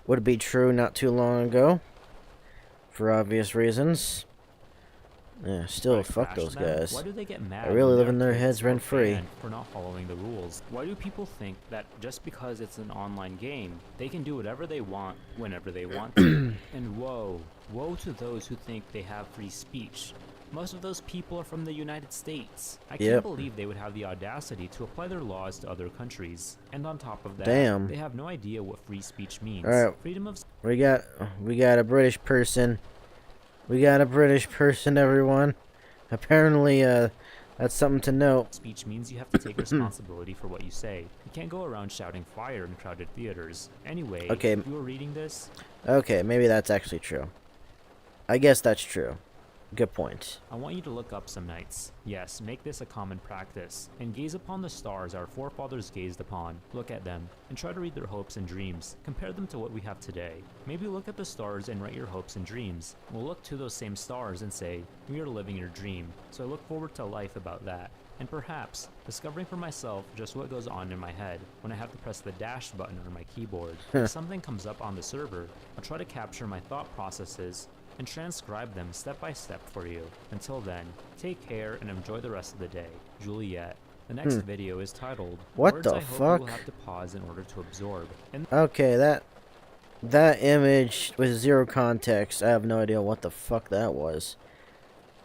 would be true not too long ago, for obvious reasons. Yeah, still fuck crash those them? guys. Why do they get mad I really when live their in their kids heads were rent free. banned for not following the rules? Why do people think that just because it's an online game, they can do whatever they want whenever they want to? And woe to those who think they have free speech. Most of those people are from the United States. I can't Yep. believe they would have the audacity to apply their laws to other countries. And on top of that, Damn. they have no idea what free speech means. Alright. Freedom of We got a British person. We got a British person, everyone. Apparently, that's something to note. speech means you have to take responsibility for what you say. You can't go around shouting fire in crowded theaters. Anyway, Okay. if you were reading this, Okay, maybe that's actually true. I guess that's true. Good point. I want you to look up some nights. Yes, make this a common practice. And gaze upon the stars our forefathers gazed upon. Look at them, and try to read their hopes and dreams. Compare them to what we have today. Maybe look at the stars and write your hopes and dreams. We'll look to those same stars and say, we are living your dream. So I look forward to life about that. And perhaps, discovering for myself just what goes on in my head when I have to press the dash button on my keyboard. If something comes up on the server, I'll try to capture my thought processes and transcribe them step by step for you. Until then, take care and enjoy the rest of the day. Juliet. The next video is titled, What Words the I hope fuck? You will have to pause in order to absorb. And Okay, that image with zero context. I have no idea what the fuck that was.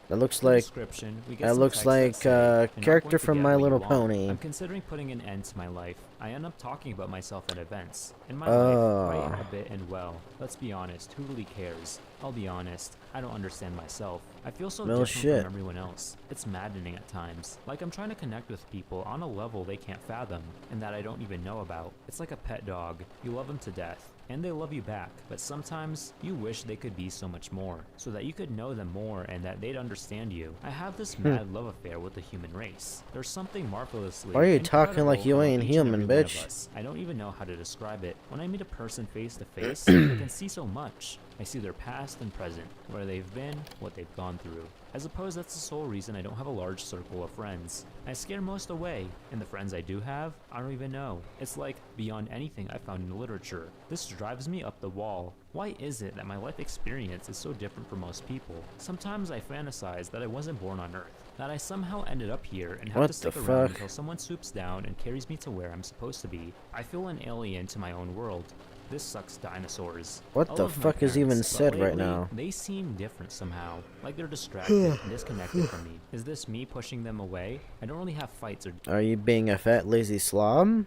That looks in the like description, we get that some looks text that like say, a "You're not character going to from get My what you Little want." Pony. I'm considering putting an end to my life. I end up talking about myself at events. In my Oh. life, quite a bit and well. Let's be honest, who really cares? I'll be honest, I don't understand myself. I feel so Well, different shit. from everyone else. It's maddening at times. Like I'm trying to connect with people on a level they can't fathom, and that I don't even know about. It's like a pet dog. You love them to death, and they love you back, but sometimes you wish they could be so much more, so that you could know them more and that they'd understand you. I have this mad love affair with the human race. There's something marvelously Why are you talking like you incredible ain't about each and human, every one of bitch? us. I don't even know how to describe it. When I meet a person face to face, I can see so much. I see their past and present, where they've been, what they've gone through. I suppose that's the sole reason I don't have a large circle of friends. I scare most away, and the friends I do have, I don't even know. It's like beyond anything I found in literature. This drives me up the wall. Why is it that my life experience is so different from most people? Sometimes I fantasize that I wasn't born on Earth, that I somehow ended up here and have What to stick the around fuck? until someone swoops down and carries me to where I'm supposed to be. I feel an alien to my own world. This sucks dinosaurs. What I the love my fuck is even parents, but said right lately, now? They seem different somehow, like they're distracted and disconnected from me. Is this me pushing them away? I don't really have fights or Are you being a fat lazy slob?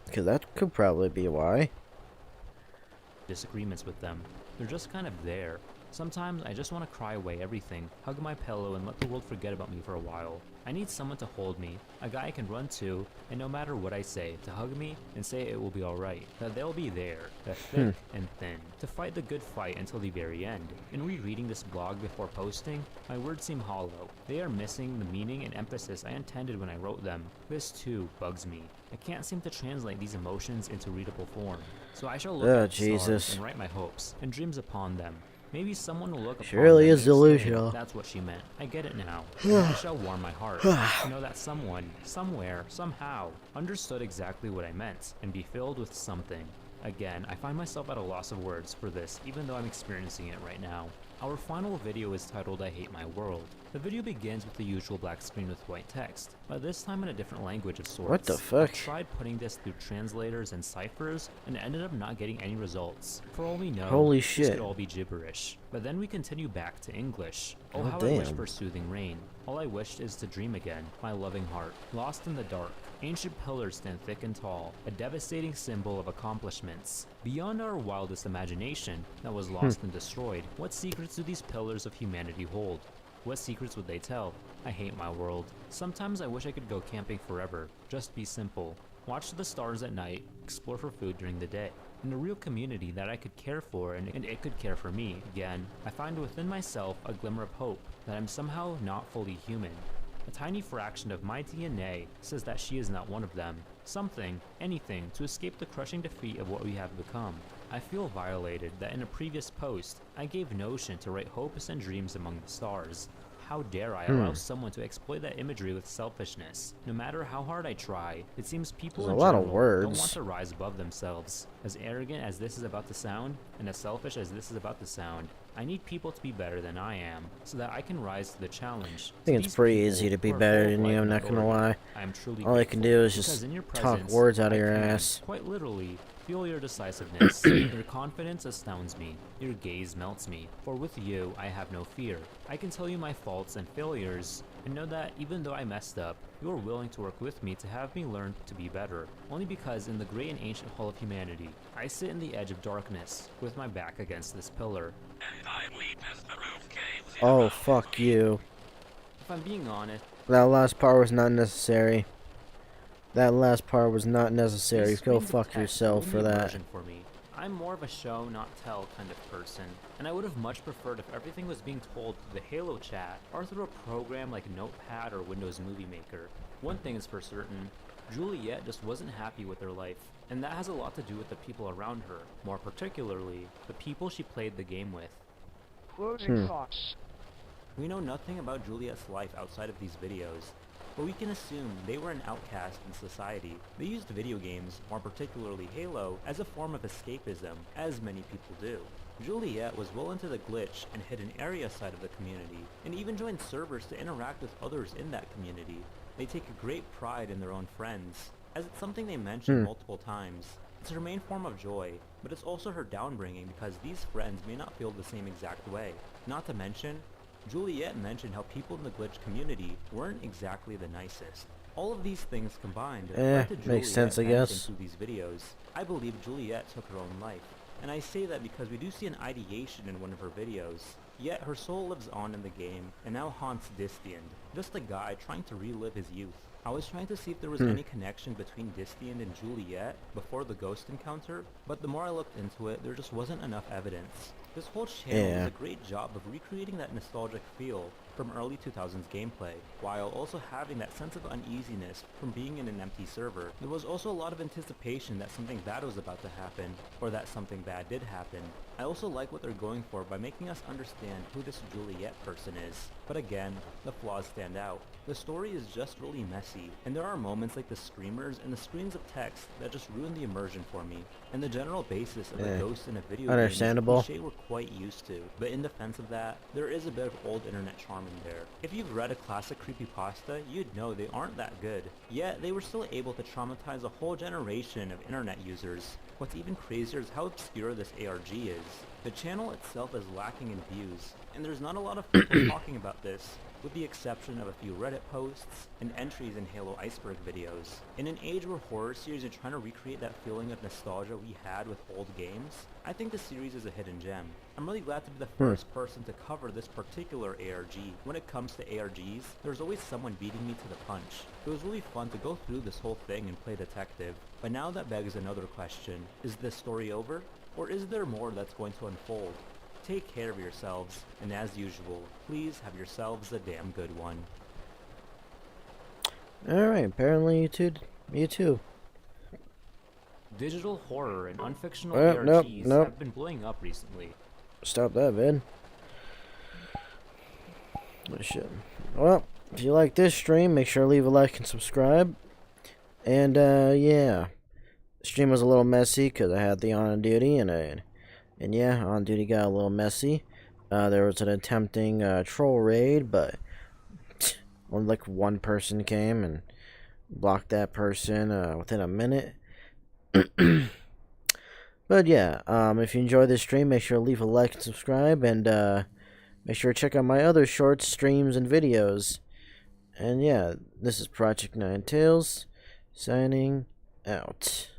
Because that could probably be why. disagreements with them. They're just kind of there. Sometimes I just want to cry away everything, hug my pillow and let the world forget about me for a while. I need someone to hold me, a guy I can run to, and no matter what I say, to hug me and say it will be alright, that they'll be there, the thick and thin, to fight the good fight until the very end. In rereading this blog before posting, my words seem hollow. They are missing the meaning and emphasis I intended when I wrote them. This too bugs me. I can't seem to translate these emotions into readable form. So I shall look at the Jesus. stars and write my hopes and dreams upon them. Maybe someone will look She upon really them is and exclaim, delusional. That's what she meant. I get it now. And that shall warm my heart to know that someone, somewhere, somehow, understood exactly what I meant and be filled with something. Again, I find myself at a loss of words for this, even though I'm experiencing it right now. Our final video is titled I Hate My World. The video begins with the usual black screen with white text, but this time in a different language of sorts. What the fuck? I tried putting this through translators and ciphers and ended up not getting any results. For all we know, Holy this shit. could all be gibberish. But then we continue back to English. Oh, Oh, how I wish damn. for soothing rain. All I wished is to dream again, my loving heart. Lost in the dark, ancient pillars stand thick and tall, a devastating symbol of accomplishments. Beyond our wildest imagination that was lost and destroyed, what secrets do these pillars of humanity hold? What secrets would they tell? I hate my world. Sometimes I wish I could go camping forever. Just be simple. Watch the stars at night, explore for food during the day. In a real community that I could care for and it could care for me. Again, I find within myself a glimmer of hope that I'm somehow not fully human. A tiny fraction of my DNA says that she is not one of them. Something, anything, to escape the crushing defeat of what we have become. I feel violated that in a previous post, I gave Notion to write hopes and dreams among the stars. How dare I allow someone to exploit that imagery with selfishness? No matter how hard I try, it seems people There's in a lot of general words. don't want to rise above themselves. As arrogant as this is about to sound, and as selfish as this is about to sound, I need people to be better than I am, so that I can rise to the challenge. I think it's pretty easy to be better than you, I'm not gonna lie. I am truly All I can grateful, do is because just in your talk presence, words out of I your can, ass. quite literally, feel your decisiveness. Your confidence astounds me. Your gaze melts me. For with you, I have no fear. I can tell you my faults and failures, and know that even though I messed up, you are willing to work with me to have me learn to be better. Only because in the great and ancient hall of humanity, I sit in the edge of darkness, with my back against this pillar. Oh, fuck you. If I'm being honest, That last part was not necessary. That last part was not necessary. these Go screens of fuck text yourself ruin for the that. immersion for me. I'm more of a show, not tell kind of person, and I would have much preferred if everything was being told through the Halo chat or through a program like Notepad or Windows Movie Maker. One thing is for certain, Juliet just wasn't happy with her life, and that has a lot to do with the people around her, more particularly, the people she played the game with. Closing thoughts. We know nothing about Juliet's life outside of these videos, but we can assume they were an outcast in society. They used video games, more particularly Halo, as a form of escapism, as many people do. Juliet was well into the glitch and hidden area side of the community, and even joined servers to interact with others in that community. They take a great pride in their own friends, as it's something they mention multiple times. It's her main form of joy, but it's also her downbringing because these friends may not feel the same exact way. Not to mention, Juliet mentioned how people in the glitch community weren't exactly the nicest. All of these things combined led to makes Juliet sense, I panicking guess. through these videos. I believe Juliet took her own life, and I say that because we do see an ideation in one of her videos. Yet her soul lives on in the game and now haunts Distian, just a guy trying to relive his youth. I was trying to see if there was any connection between Distian and Juliet before the ghost encounter, but the more I looked into it, there just wasn't enough evidence. This whole channel does a great job of recreating that nostalgic feel from early 2000s gameplay, while also having that sense of uneasiness from being in an empty server. There was also a lot of anticipation that something bad was about to happen, or that something bad did happen. I also like what they're going for by making us understand who this Juliet person is. But again, the flaws stand out. The story is just really messy, and there are moments like the screamers and the screens of text that just ruin the immersion for me. And the general basis of a ghost in a video game is a cliche we're quite used to, but in defense of that, there is a bit of old internet charm in there. If you've read a classic creepypasta, you'd know they aren't that good. Yet, they were still able to traumatize a whole generation of internet users. What's even crazier is how obscure this ARG is. The channel itself is lacking in views, and there's not a lot of people talking about this, with the exception of a few Reddit posts and entries in Halo Iceberg videos. In an age where horror series are trying to recreate that feeling of nostalgia we had with old games, I think the series is a hidden gem. I'm really glad to be the first person to cover this particular ARG. When it comes to ARGs, there's always someone beating me to the punch. It was really fun to go through this whole thing and play detective, but now that begs another question. Is this story over? Or is there more that's going to unfold? Take care of yourselves, and as usual, please have yourselves a damn good one. Alright, apparently you too. Digital horror and unfictional ARGs have been blowing up recently. Stop that, vid. Oh, shit. Well, if you like this stream, make sure to leave a like and subscribe. And, yeah. The stream was a little messy because I had the on duty, and yeah, on duty got a little messy. There was an attempting troll raid, but only like one person came and blocked that person within a minute. But yeah, if you enjoy this stream, make sure to leave a like and subscribe, and make sure to check out my other short streams and videos. And yeah, this is Project 9 Tales, signing out.